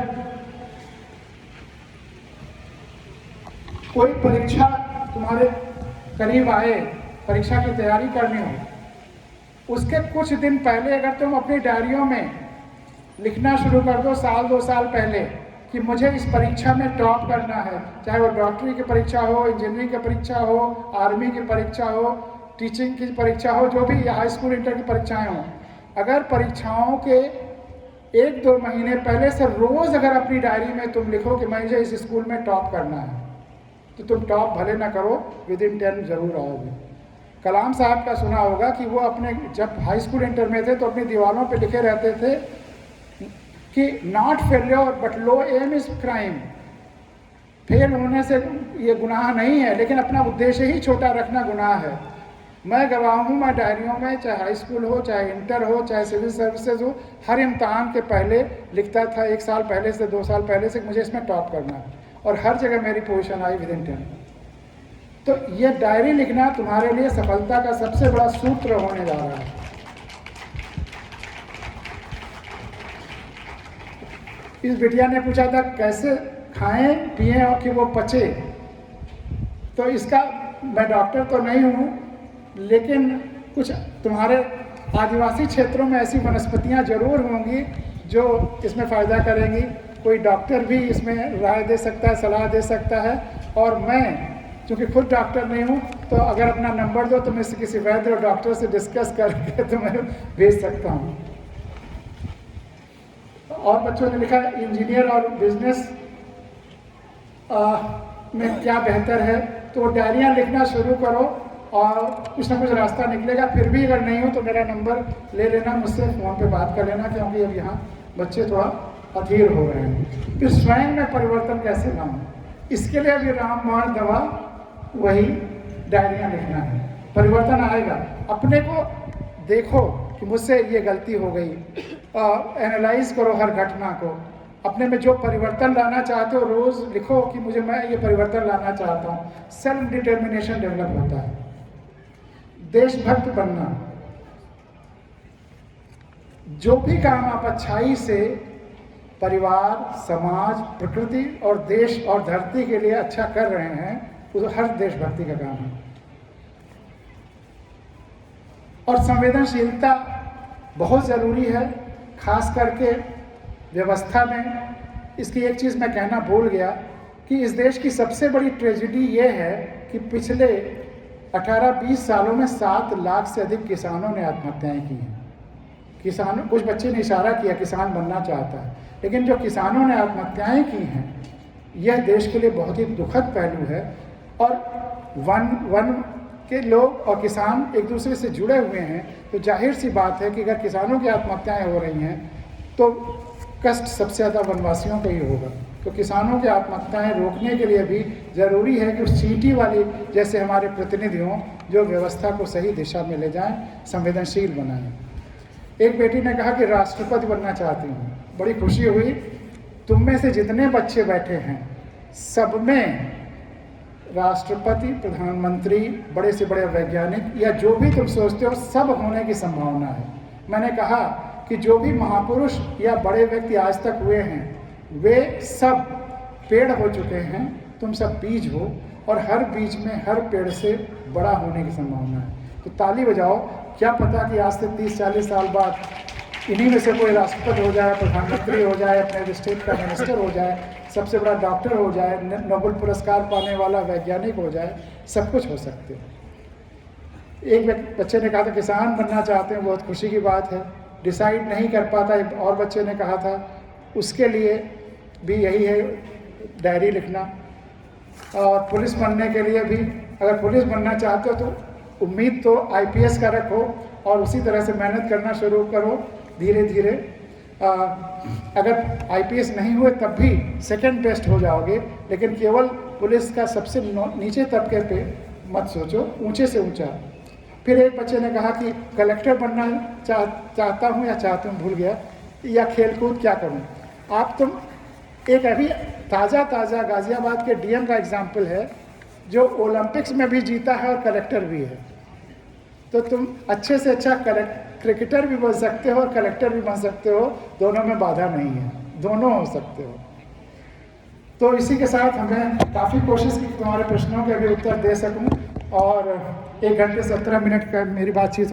कोई परीक्षा तुम्हारे करीब आए, परीक्षा की तैयारी करनी हो, उसके कुछ दिन पहले अगर तुम अपनी डायरियों में लिखना शुरू कर दो, साल 2 साल पहले, कि मुझे इस परीक्षा में टॉप करना है, चाहे वो डॉक्टरी की परीक्षा हो, इंजीनियरिंग की परीक्षा हो, आर्मी की परीक्षा हो, टीचिंग की परीक्षा हो, जो भी हाई स्कूल इंटर की परीक्षाएं हों, अगर परीक्षाओं के 1-2 महीने पहले से रोज़ अगर अपनी डायरी में तुम लिखो कि मुझे इस स्कूल में टॉप करना है, तो तुम टॉप भले ना करो, विदिन 10 जरूर आओगे। कलाम साहब का सुना होगा कि वो अपने जब हाई स्कूल इंटर में थे तो अपनी दीवारों पे लिखे रहते थे कि not failure but low aim is crime. Fail होने से ये गुनाह नहीं है, लेकिन अपना उद्देश्य ही छोटा रखना गुनाह है। मैं गवाह हूँ, मैं डायरियों में चाहे हाई स्कूल हो, चाहे इंटर हो, चाहे सिविल सर्विसेज हो, हर इम्तहान के पहले लिखता था, 1 साल पहले से 2 साल पहले से, मुझे इसमें टॉप करना है, और हर जगह मेरी पोजीशन आई विदिन 10। तो ये डायरी लिखना तुम्हारे लिए सफलता का सबसे बड़ा सूत्र होने जा रहा है। इस बिटिया ने पूछा था कैसे खाएं पिएं और कि वो पचे, तो इसका मैं डॉक्टर तो नहीं हूँ, लेकिन कुछ तुम्हारे आदिवासी क्षेत्रों में ऐसी वनस्पतियाँ जरूर होंगी जो इसमें फ़ायदा करेंगी। कोई डॉक्टर भी इसमें राय दे सकता है, सलाह दे सकता है, और मैं चूँकि खुद डॉक्टर नहीं हूँ तो अगर अपना नंबर दो तो मैं किसी वैद्य और डॉक्टर से डिस्कस करके तुम्हें भेज सकता हूँ। और बच्चों ने लिखा इंजीनियर और बिजनेस में क्या बेहतर है, तो वो डायरियाँ लिखना शुरू करो और कुछ ना कुछ रास्ता निकलेगा। फिर भी अगर नहीं हो तो मेरा नंबर ले लेना, मुझसे फ़ोन पे बात कर लेना, क्योंकि अब यहाँ बच्चे थोड़ा अधीर हो रहे हैं। फिर स्वयं में परिवर्तन कैसे लाऊं, इसके लिए अभी रामबाण दवा वही डायरियाँ लिखना है। परिवर्तन आएगा। अपने को देखो कि मुझसे ये गलती हो गई, एनालाइज करो हर घटना को, अपने में जो परिवर्तन लाना चाहते हो रोज़ लिखो कि मुझे मैं ये परिवर्तन लाना चाहता हूँ। सेल्फ डिटर्मिनेशन डेवलप होता है। देशभक्त बनना, जो भी काम आप अच्छाई से परिवार, समाज, प्रकृति और देश और धरती के लिए अच्छा कर रहे हैं, वो हर देशभक्ति का काम है। और संवेदनशीलता बहुत ज़रूरी है, खास करके व्यवस्था में। इसकी एक चीज़ मैं कहना भूल गया कि इस देश की सबसे बड़ी ट्रेजिडी ये है कि पिछले 18-20 सालों में 7 लाख से अधिक किसानों ने आत्महत्याएं की हैं। किसानों, कुछ बच्चे ने इशारा किया किसान बनना चाहता है, लेकिन जो किसानों ने आत्महत्याएं की हैं यह देश के लिए बहुत ही दुखद पहलू है। और वन के लोग और किसान एक दूसरे से जुड़े हुए हैं, तो जाहिर सी बात है कि अगर किसानों की आत्महत्याएं हो रही हैं तो कष्ट सबसे ज़्यादा वनवासियों को ही होगा। तो किसानों की आत्महत्याएं रोकने के लिए भी ज़रूरी है कि उस चींटी वाली जैसे हमारे प्रतिनिधि हों जो व्यवस्था को सही दिशा में ले जाएं, संवेदनशील बनाएं। एक बेटी ने कहा कि राष्ट्रपति बनना चाहती हूँ। बड़ी खुशी हुई। तुम में से जितने बच्चे बैठे हैं सब में राष्ट्रपति, प्रधानमंत्री, बड़े से बड़े वैज्ञानिक या जो भी तुम सोचते हो सब होने की संभावना है। मैंने कहा कि जो भी महापुरुष या बड़े व्यक्ति आज तक हुए हैं वे सब पेड़ हो चुके हैं, तुम सब बीज हो और हर बीज में हर पेड़ से बड़ा होने की संभावना है। तो ताली बजाओ, क्या पता कि आज से 30-40 साल बाद इन्हीं में से कोई राष्ट्रपति हो जाए, प्रधानमंत्री हो जाए, अपने स्टेट का मिनिस्टर हो जाए, सबसे बड़ा डॉक्टर हो जाए, नोबेल पुरस्कार पाने वाला वैज्ञानिक हो जाए, सब कुछ हो सकते हैं। एक बच्चे ने कहा था किसान बनना चाहते हैं, बहुत खुशी की बात है। डिसाइड नहीं कर पाता, एक और बच्चे ने कहा था उसके लिए भी यही है डायरी लिखना। और पुलिस बनने के लिए भी, अगर पुलिस बनना चाहते हो तो उम्मीद तो IPS का रखो और उसी तरह से मेहनत करना शुरू करो धीरे धीरे। अगर IPS नहीं हुए तब भी सेकंड बेस्ट हो जाओगे, लेकिन केवल पुलिस का सबसे नीचे तबके पे मत सोचो, ऊंचे से ऊंचा। फिर एक बच्चे ने कहा कि कलेक्टर बनना चाहता हूँ या चाहती हूँ, भूल गया, या खेलकूद क्या करूँ। आप तुम एक अभी ताज़ा गाज़ियाबाद के DM का एग्जाम्पल है जो ओलंपिक्स में भी जीता है और कलेक्टर भी है। तो तुम अच्छे से अच्छा क्रिकेटर भी बन सकते हो और कलेक्टर भी बन सकते हो, दोनों में बाधा नहीं है, दोनों हो सकते हो। तो इसी के साथ हमें काफ़ी कोशिश की तुम्हारे प्रश्नों के भी उत्तर दे सकूं और 1 घंटे 17 मिनट का मेरी बातचीत